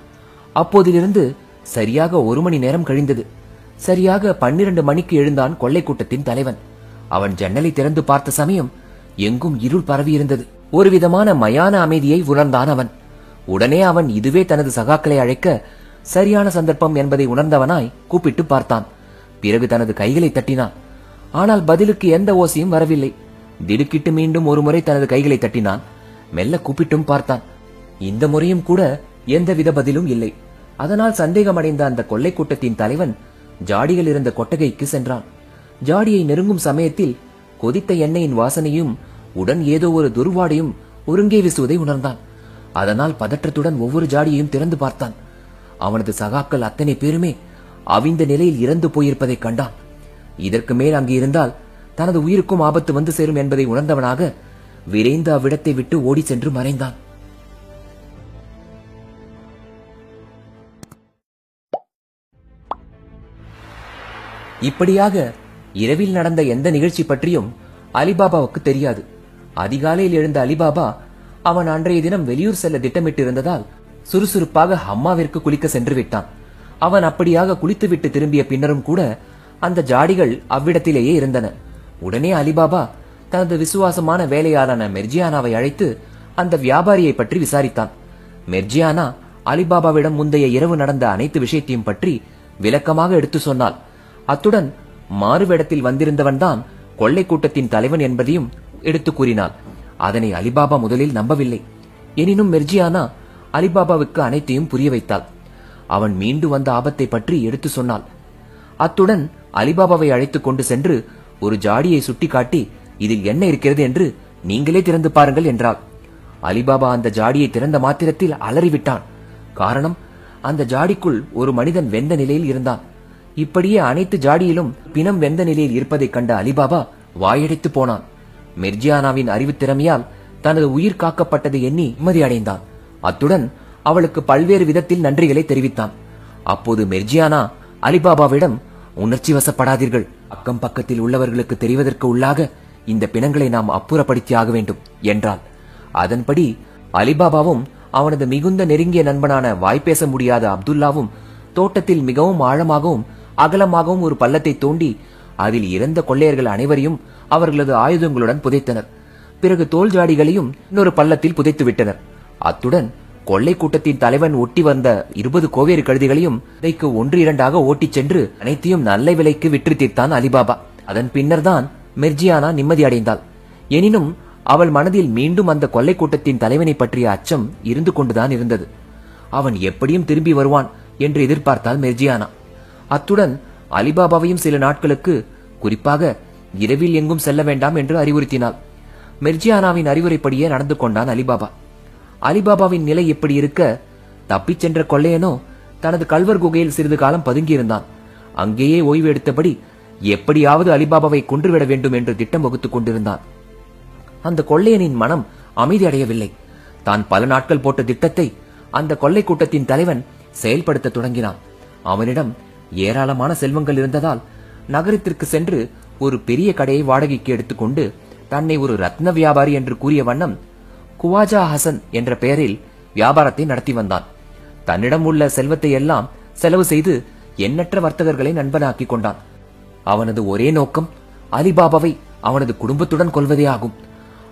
அப்போதிலிருந்து சரியாக 1 மணி நேரம் கழிந்தது. சரியாக 12 மணிக்கு எழுந்தான் கொள்ளை கூட்டத்தின் தலைவன். அவன் ஜன்னலை திறந்து பார்த்த சமயம் எங்கும் இருள் பரவியிருந்தது. ஒரு விதமான மயான அமைதியை உணர்ந்தான் அவன். உடனே அவன் இதுவே தனது சகாக்களை அழைக்க சரியான சந்தர்ப்பம் என்பதை உணர்ந்தவனாய் கூப்பிட்டு பார்த்தான். பிறகு தனது கைகளை தட்டினான். ஆனால் பதிலுக்கு எந்த ஓசையும் வரவில்லை. திடுக்கிட்டு மீண்டும் ஒரு முறை தனது கைகளை தட்டினான். மெல்ல கூப்பிட்டும் பார்த்தான். இந்த முறையும் கூட எந்தவித பதிலும் இல்லை. அதனால் சந்தேகமடைந்த அந்த கொள்ளை கூட்டத்தின் தலைவன் ஜாடிகள் இருந்த கொட்டகைக்கு சென்றான். ஜாடியை நெருங்கும் சமயத்தில் கொதித்த எண்ணெயின் வாசனையும் உடன் ஏதோ ஒரு துர்வாடையும் ஒருங்கே வீசுவதை உணர்ந்தான். அதனால் பதற்றத்துடன் ஒவ்வொரு ஜாடியையும் திறந்து பார்த்தான். அவனது சகாக்கள் அத்தனை பேருமே அவிந்த நிலையில் இறந்து போயிருப்பதை கண்டான். இதற்கு மேல் அங்கு இருந்தால் தனது உயிருக்கும் ஆபத்து வந்து சேரும் என்பதை உணர்ந்தவனாக விரைந்து அவ்விடத்தை விட்டு ஓடி சென்று மறைந்தான். இப்படியாக இரவில் நடந்த எந்த நிகழ்ச்சி பற்றியும் அலிபாபாவுக்கு தெரியாது. அதிகாலையில் எழுந்த அலிபாபா அவன் அன்றைய தினம் வெளியூர் செல்ல திட்டமிட்டிருந்ததால் சுறுசுறுப்பாக ஹம்மாவிற்கு குளிக்க சென்று விட்டான். அவன் அப்படியாக குளித்துவிட்டு திரும்பிய பின்னரும் கூட அந்த ஜாடிகள் அவ்விடத்திலேயே இருந்தன. உடனே அலிபாபா தனது விசுவாசமான வேலையாளான மெர்ஜியானாவை அழைத்து அந்த வியாபாரியை பற்றி விசாரித்தான். மெர்ஜியானா அலிபாபாவிடம் முந்தைய இரவு நடந்த அனைத்து விஷயத்தையும் பற்றி விளக்கமாக எடுத்து சொன்னாள். அத்துடன் மாறுவேடத்தில் வந்திருந்தவன் தான் கொள்ளை கூட்டத்தின் தலைவன் என்பதையும் எடுத்து கூறினாள். அதனை அலிபாபா முதலில் நம்பவில்லை. எனினும் மெர்ஜியானா அலிபாபாவுக்கு அனைத்தையும் புரிய வைத்தாள். அவன் மீண்டு வந்த ஆபத்தை பற்றி எடுத்து சொன்னாள். அத்துடன் அலிபாபாவை அழைத்துக் கொண்டு சென்று ஒரு ஜாடியை சுட்டிக்காட்டி இதில் என்ன இருக்கிறது என்று நீங்களே திறந்து பாருங்கள் என்றாள். அலிபாபா அந்த ஜாடியை திறந்த மாத்திரத்தில் அலறிவிட்டான். காரணம், அந்த ஜாடிக்குள் ஒரு மனிதன் வெந்த நிலையில் இருந்தான். இப்படியே அனைத்து ஜாடியிலும் பிணம் வெந்த நிலையில் இருப்பதைக் கண்ட அலிபாபா வாயடைத்து போனான். மெர்ஜியானாவின் அறிவு திறமையால் தனது உயிர் காக்கப்பட்டதை எண்ணி நிம்மதி அடைந்தான். அத்துடன் அவளுக்கு பல்வேறு விதத்தில் நன்றிகளை தெரிவித்தான். அப்போது மெர்ஜியானா அலிபாபாவிடம், உணர்ச்சி வசப்படாதீர்கள், அக்கம் பக்கத்தில் உள்ளவர்களுக்கு தெரிவதற்கு உள்ளாக இந்த பிணங்களை நாம் அப்புறப்படுத்தி ஆக வேண்டும் என்றாள். அதன்படி அலிபாபாவும் அவனது மிகுந்த நெருங்கிய நண்பனான வாய்ப்பேச முடியாத அப்துல்லாவும் தோட்டத்தில் மிகவும் ஆழமாகவும் அகலமாகவும் ஒரு பள்ளத்தை தோண்டி அதில் இறந்த கொள்ளையர்கள் அனைவரையும் அவர்களது ஆயுதங்களுடன் புதைத்தனர். பிறகு தோல் ஜாடிகளையும் இன்னொரு பள்ளத்தில் புதைத்து விட்டனர். அத்துடன் கொள்ளை கூட்டத்தின் தலைவன் ஒட்டி வந்த 20 கோவேறு கழுதிகளையும் இதைக்கு 1-2 ஓட்டிச் சென்று அனைத்தையும் நல்ல விலைக்கு விற்று தீர்த்தான் அலிபாபா. அதன் பின்னர் தான் மெர்ஜியானா நிம்மதி அடைந்தாள். எனினும் அவள் மனதில் மீண்டும் அந்த கொள்ளை கூட்டத்தின் தலைவனை பற்றிய அச்சம் இருந்து கொண்டுதான் இருந்தது. அவன் எப்படியும் திரும்பி வருவான் என்று எதிர்பார்த்தாள் மெர்ஜியானா. அத்துடன் அலிபாபாவையும் சில நாட்களுக்கு, குறிப்பாக இரவில் எங்கும் செல்ல வேண்டாம் என்று அறிவுறுத்தினாள். மெர்ஜியானாவின் அறிவுரைப்படியே நடந்து கொண்டான் அலிபாபா. அலிபாபாவின் நிலை எப்படி இருக்க, தப்பிச் சென்ற கொள்ளையனோ தனது கல்வர் குகையில் சிறிது காலம் பதுங்கியிருந்தான். அங்கேயே ஓய்வு எடுத்தபடி எப்படியாவது அலிபாபாவை கொன்றுவிட வேண்டும் என்று திட்டம் வகுத்துக் கொண்டிருந்தான். அந்த கொள்ளையனின் மனம் அமைதியடையவில்லை. தான் பல நாட்கள் போட்ட திட்டத்தை அந்த கொள்ளை கூட்டத்தின் தலைவன் செயல்படுத்த தொடங்கினான். அவனிடம் ஏராளமான செல்வங்கள் இருந்ததால் நகரத்திற்கு சென்று ஒரு பெரிய கடையை வாடகைக்கு எடுத்துக்கொண்டு தன்னை ஒரு ரத்ன வியாபாரி என்று கூறிய வண்ணம் குவாஜா ஹசன் என்ற பெயரில் வியாபாரத்தை நடத்தி வந்தான். தன்னிடம் உள்ள செல்வத்தை எல்லாம் செலவு செய்து எண்ணற்ற வர்த்தகர்களை நண்பனாக்கி கொண்டான். அவனது ஒரே நோக்கம் அலிபாபாவை அவனது குடும்பத்துடன் கொல்வதே ஆகும்.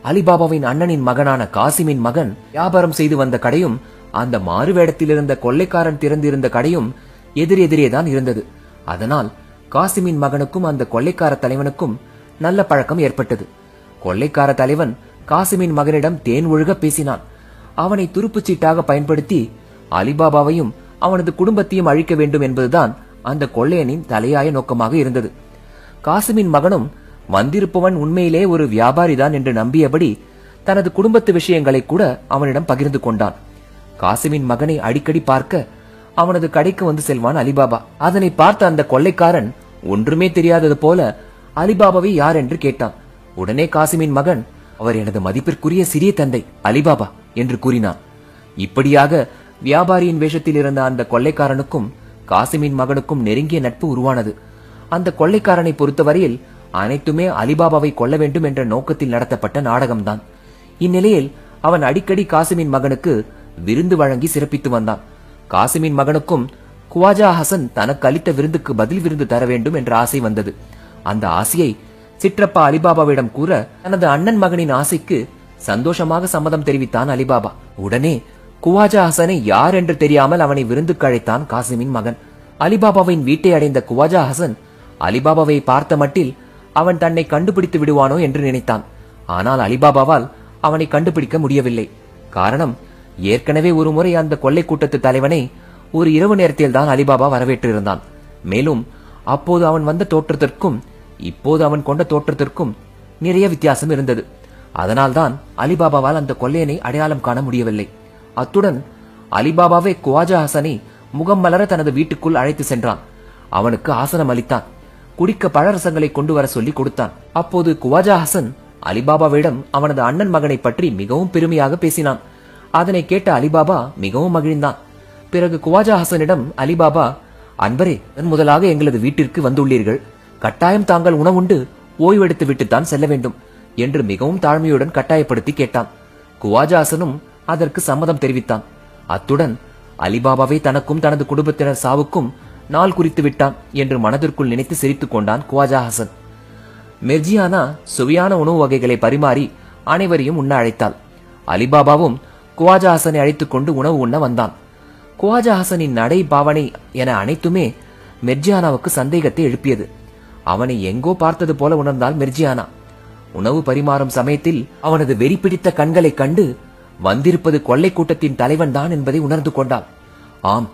அலிபாபாவின் அண்ணனின் மகனான காசிமின் மகன் வியாபாரம் செய்து வந்த கடையும் அந்த மாறுவேடத்தில் இருந்த கொள்ளைக்காரன் திறந்திருந்த கடையும் எதிரெதிரேதான் இருந்தது. அதனால் காசிமின் மகனுக்கும் அந்த கொள்ளைக்கார தலைவனுக்கும் நல்ல பழக்கம் ஏற்பட்டது. கொள்ளைக்கார தலைவன் காசிமின் மகனிடம் தேன் ஒழுக பேசினான். அவனை துருப்புச் சீட்டாக பயன்படுத்தி அலிபாபாவையும் அவனது குடும்பத்தையும் அழிக்க வேண்டும் என்பதுதான் அந்த கொள்ளையனின் தலையாய நோக்கமாக இருந்தது. காசிமின் மகனும் வந்திருப்பவன் உண்மையிலே ஒரு வியாபாரிதான் என்று நம்பியபடி தனது குடும்பத்து விஷயங்களை கூட அவனிடம் பகிர்ந்து கொண்டான். காசிமின் மகனை அடிக்கடி பார்க்க அவனது கடைக்கு வந்து செல்வான் அலிபாபா. அதனை பார்த்த அந்த கொள்ளைக்காரன் ஒன்றுமே தெரியாதது போல அலிபாபாவை யார் என்று கேட்டான். உடனே காசிமின் மகன், அவர் எனது மதிப்பிற்குரிய சிறிய தந்தை அலிபாபா என்று கூறினான். இப்படியாக வியாபாரியின் வேஷத்தில் இருந்த அந்த கொள்ளைக்காரனுக்கும் காசிமின் மகனுக்கும் நெருங்கிய நட்பு உருவானது. அந்த கொள்ளைக்காரனை பொறுத்தவரையில் அனைத்துமே அலிபாபாவை கொல்ல வேண்டும் என்ற நோக்கத்தில் நடத்தப்பட்ட நாடகம்தான். இந்நிலையில் அவன் அடிக்கடி காசிமின் மகனுக்கு விருந்து வழங்கி சிறப்பித்து வந்தான். காசிமின் மகனுக்கும் குவாஜா ஹசன் தனக்கு அளித்த விருந்துக்கு பதில் விருந்து தர வேண்டும் என்ற ஆசை வந்தது. அந்த ஆசையை சிற்றப்பா அலிபாபாவிடம் கூற தனது அண்ணன் மகனின் ஆசைக்கு சந்தோஷமாக சம்மதம் தெரிவித்தான் அலிபாபா. உடனே குவாஜா ஹசனை யார் என்று தெரியாமல் அவனை விருந்துக்கு அழைத்தான் காசிமின் மகன். அலிபாபாவின் வீட்டை அடைந்த குவாஜா ஹசன் அலிபாபாவை பார்த்த மட்டில் அவன் தன்னை கண்டுபிடித்து விடுவானோ என்று நினைத்தான். ஆனால் அலிபாபாவால் அவனை கண்டுபிடிக்க முடியவில்லை. காரணம், ஏற்கனவே ஒரு முறை அந்த கொள்ளை கூட்டத்து தலைவனை ஒரு இரவு நேரத்தில் தான் அலிபாபா வரவேற்றிருந்தான். மேலும் அப்போது அவன் வந்த தோற்றத்திற்கும் இப்போது அவன் கொண்ட தோற்றத்திற்கும் நிறைய வித்தியாசம் இருந்தது. அதனால்தான் அலிபாபாவால் அந்த கொள்ளையனை அடையாளம் காண முடியவில்லை. அத்துடன் அலிபாபாவே குவாஜா ஹசனை முகம் மலர தனது வீட்டுக்குள் அழைத்து சென்றான். அவனுக்கு ஆசனம் அளித்தான். குடிக்க பழரசங்களை கொண்டு வர சொல்லி கொடுத்தான். அப்போது குவாஜா ஹசன் அலிபாபாவிடம் அவனது அண்ணன் மகனை பற்றி மிகவும் பெருமையாக பேசினான். அதனை கேட்ட அலிபாபா மிகவும் மகிழ்ந்தான். பிறகு குவாஜா ஹசனிடம் அலிபாபா, அன்பரே, முதலாக எங்களது வீட்டிற்கு வந்துள்ளீர்கள். கட்டாயம் தாங்கள் உணவுண்டு ஓய்வெடுத்து விட்டுத்தான் செல்ல வேண்டும் என்று மிகவும் தாழ்மையுடன் கட்டாயப்படுத்தி கேட்டான். குவாஜா ஹசனும் அதற்கு சம்மதம் தெரிவித்தான். அத்துடன் அலிபாபாவை தனக்கும் தனது குடும்பத்தினர் சாவுக்கும் நாள் குறித்து விட்டான் என்று மனதிற்குள் நினைத்து சிரித்துக் கொண்டான் குவாஜா ஹசன். மெர்ஜியானா சுவையான உணவு வகைகளை பரிமாறி அனைவரையும் உண்ண அழைத்தாள். அலிபாபாவும் குவாஜா ஹசனை அழைத்துக் கொண்டு உணவு உண்ண வந்தான். குவாஜா ஹசனின் நடை, பாவனை என அனைத்துமே மெர்ஜியானாவுக்கு சந்தேகத்தை எழுப்பியது. அவனை எங்கோ பார்த்தது போல உணர்ந்தாள் மெர்ஜியானா. உணவு பரிமாறும் சமயத்தில் அவனது வெறி பிடித்த கண்களை கண்டு வந்திருப்பது கொள்ளை கூட்டத்தின் தலைவன் தான் என்பதை உணர்ந்து கொண்டாள். ஆம்,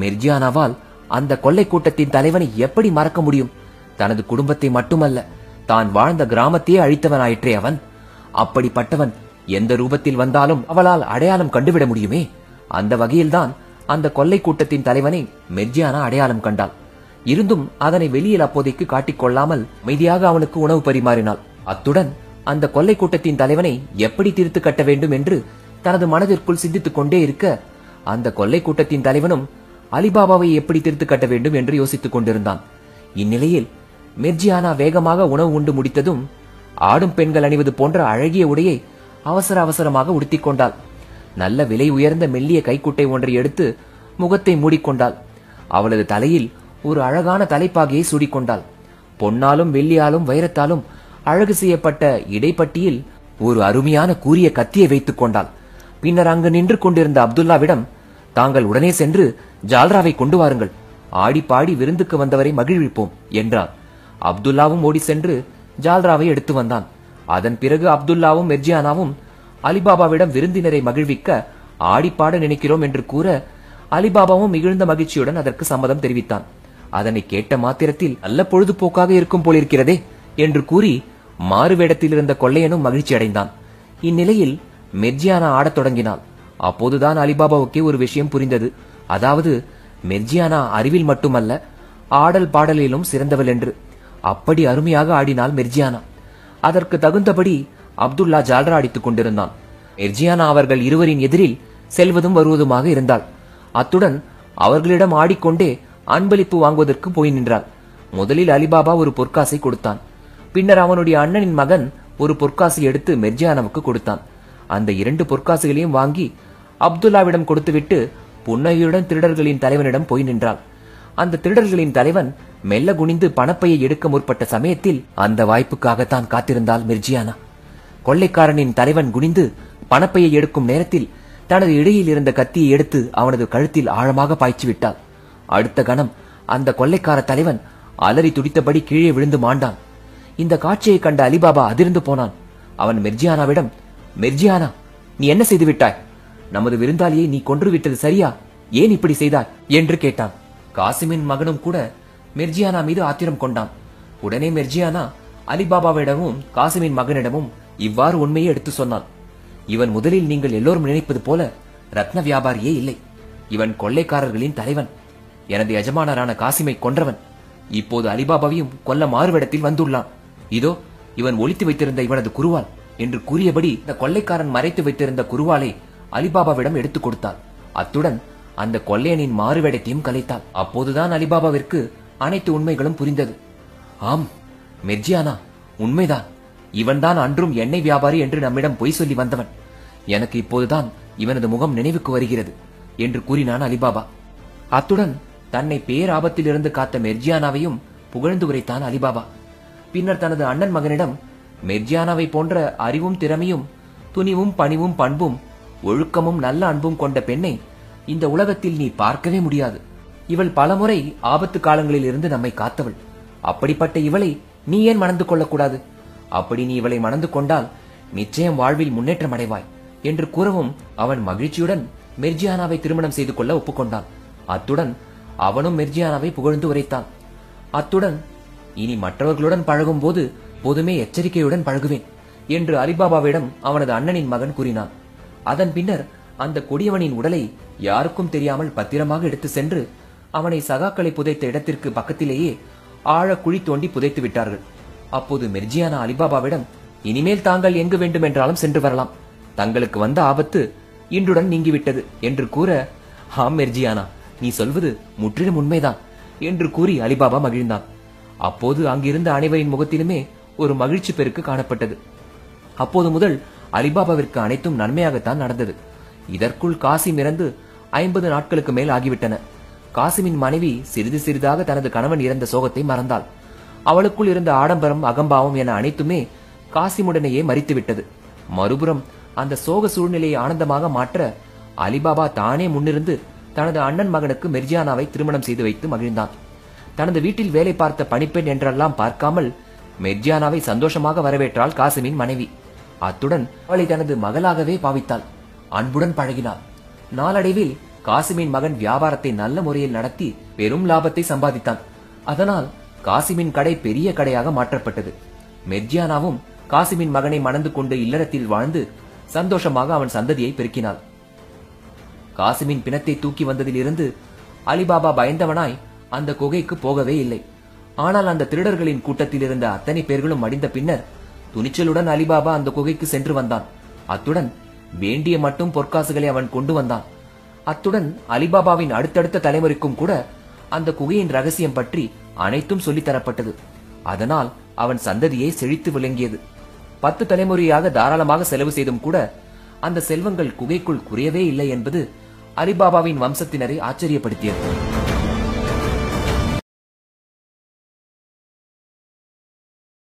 மெர்ஜியானாவால் அந்த கொள்ளை கூட்டத்தின் தலைவனை எப்படி மறக்க முடியும்? தனது குடும்பத்தை மட்டுமல்ல, தான் வாழ்ந்த கிராமத்தையே அழித்தவனாயிற்றே அவன். அப்படிப்பட்டவன் எந்த ரூபத்தில் வந்தாலும் அவளால் அடையாளம் கண்டுவிட முடியுமே. அந்த வகையில்தான் அந்த கொள்ளை கூட்டத்தின் தலைவனை மெர்ஜியானா அடையாளம் கண்டாள். இருந்தும் அதனை வெளியில் அப்போதைக்கு காட்டிக்கொள்ளாமல் அமைதியாக அவனுக்கு உணவு பரிமாறினாள். அத்துடன் அந்த கொள்ளை கூட்டத்தின் தலைவனை எப்படி தீர்த்து கட்ட வேண்டும் என்று தனது மனதிற்குள் சிந்தித்துக் கொண்டே இருக்க, அந்த கொள்ளை கூட்டத்தின் தலைவனும் அலிபாபாவை எப்படி தீர்த்து கட்ட வேண்டும் என்று யோசித்துக் கொண்டிருந்தான். இந்நிலையில் மெர்ஜியானா வேகமாக உணவு உண்டு முடித்ததும் ஆடும் பெண்கள் அணிவது போன்ற அழகிய உடையை அவசர அவசரமாக உடுத்திக் கொண்டாள். நல்ல விலை உயர்ந்த மெல்லிய கைக்குட்டை ஒன்றை எடுத்து முகத்தை மூடிக்கொண்டாள். அவளது தலையில் ஒரு அழகான தலைப்பாகையை சூடிக்கொண்டாள். பொன்னாலும் வெள்ளியாலும் வைரத்தாலும் அழகு செய்யப்பட்ட இடைப்பட்டியில் ஒரு அருமையான கூரிய கத்தியை வைத்துக் கொண்டாள். பின்னர் அங்கு நின்று கொண்டிருந்த அப்துல்லாவிடம், தாங்கள் உடனே சென்று ஜால்ராவை கொண்டு வாருங்கள், ஆடி பாடி விருந்துக்கு வந்தவரை மகிழ்விப்போம் என்றான். அப்துல்லாவும் ஓடி சென்று ஜால்ராவை எடுத்து வந்தான். அதன் பிறகு அப்துல்லாவும் மெர்ஜியானாவும் அலிபாபாவிடம் விருந்தினரை மகிழ்விக்க ஆடிப்பாட நினைக்கிறோம் என்று கூற, அலிபாபாவும் மிகுந்த மகிழ்ச்சியுடன் அதற்கு சம்மதம் தெரிவித்தான். அதனை கேட்ட மாத்திரத்தில் நல்ல பொழுதுபோக்காக இருக்கும் போலிருக்கிறதே என்று கூறி மாறுவேடத்தில் இருந்த கொள்ளையனும் மகிழ்ச்சி அடைந்தான். இந்நிலையில் மெர்ஜியானா ஆடத் தொடங்கினாள். அப்போதுதான் அலிபாபாவுக்கே ஒரு விஷயம் புரிந்தது. அதாவது மெர்ஜியானா அறிவில் மட்டுமல்ல, ஆடல் பாடலிலும் சிறந்தவள் என்று. அப்படி அருமையாக ஆடினாள் மெர்ஜியானா. அதற்கு தகுந்தபடி அப்துல்லா ஜால்ரா அடித்துக் கொண்டிருந்தான். மெர்ஜியானா அவர்கள் இருவரின் எதிரில் செல்வதும் வருவதுமாக இருந்தாள். அத்துடன் அவர்களிடம் ஆடிக்கொண்டே அன்பளிப்பு வாங்குவதற்கு போய் நின்றாள். முதலில் அலிபாபா ஒரு பொற்காசை கொடுத்தான். பின்னர் அவனுடைய அண்ணனின் மகன் ஒரு பொற்காசை எடுத்து மெர்ஜியானாவுக்கு கொடுத்தான். அந்த 2 பொற்காசுகளையும் வாங்கி அப்துல்லாவிடம் கொடுத்துவிட்டு புன்னகையுடன் திருடர்களின் தலைவனிடம் போய் நின்றாள். அந்த திருடர்களின் தலைவன் மெல்ல குனிந்து பணப்பையை எடுக்க முற்பட்ட சமயத்தில் அந்த வாய்ப்புக்காகத்தான் காத்திருந்தாள் மெர்ஜியானா. கொள்ளைக்காரனின் தலைவன் குனிந்து பணப்பையை எடுக்கும் நேரத்தில் தனது இடையில் இருந்த கத்தியை எடுத்து அவனது கழுத்தில் ஆழமாக பாய்ச்சி விட்டாள். அடுத்த கணம் அந்த கொள்ளைக்கார தலைவன் அலறி துடித்தபடி கீழே விழுந்து மாண்டான். இந்த காட்சியை கண்ட அலிபாபா அதிர்ந்து போனான். அவன் மெர்ஜியானாவிடம், மெர்ஜியானா, நீ என்ன செய்து விட்டாய்? நமது விருந்தாளியை நீ கொன்று விட்டது சரியா? ஏன் இப்படி செய்தாய் என்று கேட்டான். காசிமின் மகனும் கூட மெர்ஜியானா மீது ஆத்திரம் கொண்டான். உடனே மெர்ஜியானா அலிபாபாவிடமும் காசிமின் மகனிடமும் இவ்வாறு உண்மையை எடுத்து சொன்னான். இவன் முதலில் நீங்கள் எல்லோரும் நினைப்பது போல ரத்ன வியாபாரியே இல்லை. இவன் கொள்ளைக்காரர்களின் தலைவன். எனது எஜமானரான காசிமை கொன்றவன். இப்போது அலிபாபாவையும் கொல்ல மாறுவிடத்தில் வந்துள்ளான். இதோ இவன் ஒளித்து வைத்திருந்த இவனது குருவால் என்று கூறியபடி இந்த கொள்ளைக்காரன் மறைத்து வைத்திருந்த குருவாலை அலிபாபாவிடம் எடுத்துக் கொடுத்தாள். அத்துடன் அந்த கொள்ளையனின் மாறுவேடத்தையும் கலைத்தாள். அப்போதுதான் அலிபாபாவிற்கு அனைத்து உண்மைகளும் புரிந்தது. ஆம் மெர்ஜியானா, உண்மைதான். இவன்தான் அன்றும் எண்ணெய் வியாபாரி என்று நம்மிடம் பொய் சொல்லி வந்தவன். எனக்கு இப்போதுதான் இவனது முகம் நினைவுக்கு வருகிறது என்று கூறினான் அலிபாபா. அத்துடன் தன்னை பேராபத்தில் இருந்து காத்த மெர்ஜியானாவையும் புகழ்ந்து உரைத்தான் அலிபாபா. பின்னர் தனது அண்ணன் மகனிடம், மெர்ஜியானாவை போன்ற அறிவும் திறமையும் துணிவும் பணிவும் பண்பும் ஒழுக்கமும் நல்ல அன்பும் கொண்ட பெண்ணை இந்த உலகத்தில் நீ பார்க்கவே முடியாது. இவள் பலமுறை ஆபத்து காலங்களில் இருந்து நம்மை காத்தவள். அப்படிப்பட்ட இவளை நீ ஏன் மணந்து கொள்ளக்கூடாது? அப்படி நீ இவளை மணந்து கொண்டால் நிச்சயம் வாழ்வில் முன்னேற்றம் அடைவாய் என்று கூறவும் அவன் மகிழ்ச்சியுடன் மெர்ஜியானாவை திருமணம் செய்து கொள்ள ஒப்புக்கொண்டான். அத்துடன் அவனும் மெர்ஜியானாவை புகழ்ந்து உரைத்தான். அத்துடன் இனி மற்றவர்களுடன் பழகும் போது பொதுமே எச்சரிக்கையுடன் பழகுவேன் என்று அலிபாபாவிடம் அவனது அண்ணனின் மகன் கூறினான். அதன் பின்னர் அந்த கொடியவனின் உடலை யாருக்கும் தெரியாமல் பத்திரமாக எடுத்து சென்று அவனை சகாக்களை புதைத்த இடத்திற்கு பக்கத்திலேயே ஆழ குழி தோண்டி புதைத்து விட்டார்கள். அப்போது மெர்ஜியானா அலிபாபாவிடம், இனிமேல் தாங்கள் எங்கு வேண்டுமென்றாலும் சென்று வரலாம். தங்களுக்கு வந்த ஆபத்து இன்றுடன் நீங்கிவிட்டது என்று கூற, ஆம் மெர்ஜியானா, நீ சொல்வது முற்றிலும் உண்மைதான் என்று கூறி அலிபாபா மகிழ்ந்தான். அப்போது அங்கிருந்த அனைவரின் முகத்திலுமே ஒரு மகிழ்ச்சி பெருக்கு காணப்பட்டது. அப்போது முதல் அலிபாபாவிற்கு அனைத்தும் நன்மையாகத்தான் நடந்தது. இதற்குள் காசிம் இறந்து 50 நாட்களுக்கு மேல் ஆகிவிட்டன. காசிமின் மனைவி சிறிது சிறிதாக தனது கணவன் இறந்த சோகத்தை மறந்தாள். அவளுக்குள் இருந்த ஆடம்பரம், அகம்பாவம் என அனைத்துமே காசிமுடனேயே மறித்துவிட்டது. மறுபுறம் அந்த சோக சூழ்நிலையை ஆனந்தமாக மாற்ற அலிபாபா தானே முன்னிருந்து தனது அண்ணன் மகனுக்கு மெர்ஜியானாவை திருமணம் செய்து வைத்து மகிழ்ந்தான். தனது வீட்டில் வேலை பார்த்த பணிப்பெண் என்றெல்லாம் பார்க்காமல் மெர்ஜியானாவை சந்தோஷமாக வரவேற்றாள் காசிமின் மனைவி. அத்துடன் அவளை தனது மகளாகவே பாவித்தாள். அன்புடன் பழகினாள். நாளடைவில் காசிமின் மகன் வியாபாரத்தை நல்ல முறையில் நடத்தி பெரும் லாபத்தை சம்பாதித்தான். அதனால் காசிமின் கடை பெரிய கடையாக மாற்றப்பட்டது. மெர்ஜியானாவும் காசிமின் மகனை மணந்து கொண்டு இல்லறத்தில் வாழ்ந்து சந்தோஷமாக அவன் சந்ததியை பெருக்கினாள். காசிமின் பிணத்தை தூக்கி வந்ததில் இருந்து அலிபாபா பயந்தவனாய் அந்த குகைக்கு போகவே இல்லை. ஆனால் அந்த திருடர்களின் கூட்டத்தில் இருந்த அத்தனை பேர்களும் மடிந்த பின்னர் துணிச்சலுடன் அலிபாபா அந்த குகைக்கு சென்று வந்தான். அத்துடன் வேண்டிய மட்டும் பொற்காசுகளை அவன் கொண்டு வந்தான். அத்துடன் அலிபாபாவின் அடுத்தடுத்த தலைமுறைக்கும் கூட அந்த குகையின் ரகசியம் பற்றி அனைத்தும் சொல்லித்தரப்பட்டது. அதனால் அவன் சந்ததியை செழித்து விளங்கியது. 10 தலைமுறையாக தாராளமாக செலவு செய்தும் கூட அந்த செல்வங்கள் குகைக்குள் குறையவே இல்லை என்பது அலிபாபாவின் வம்சத்தினரை ஆச்சரியப்படுத்தியது.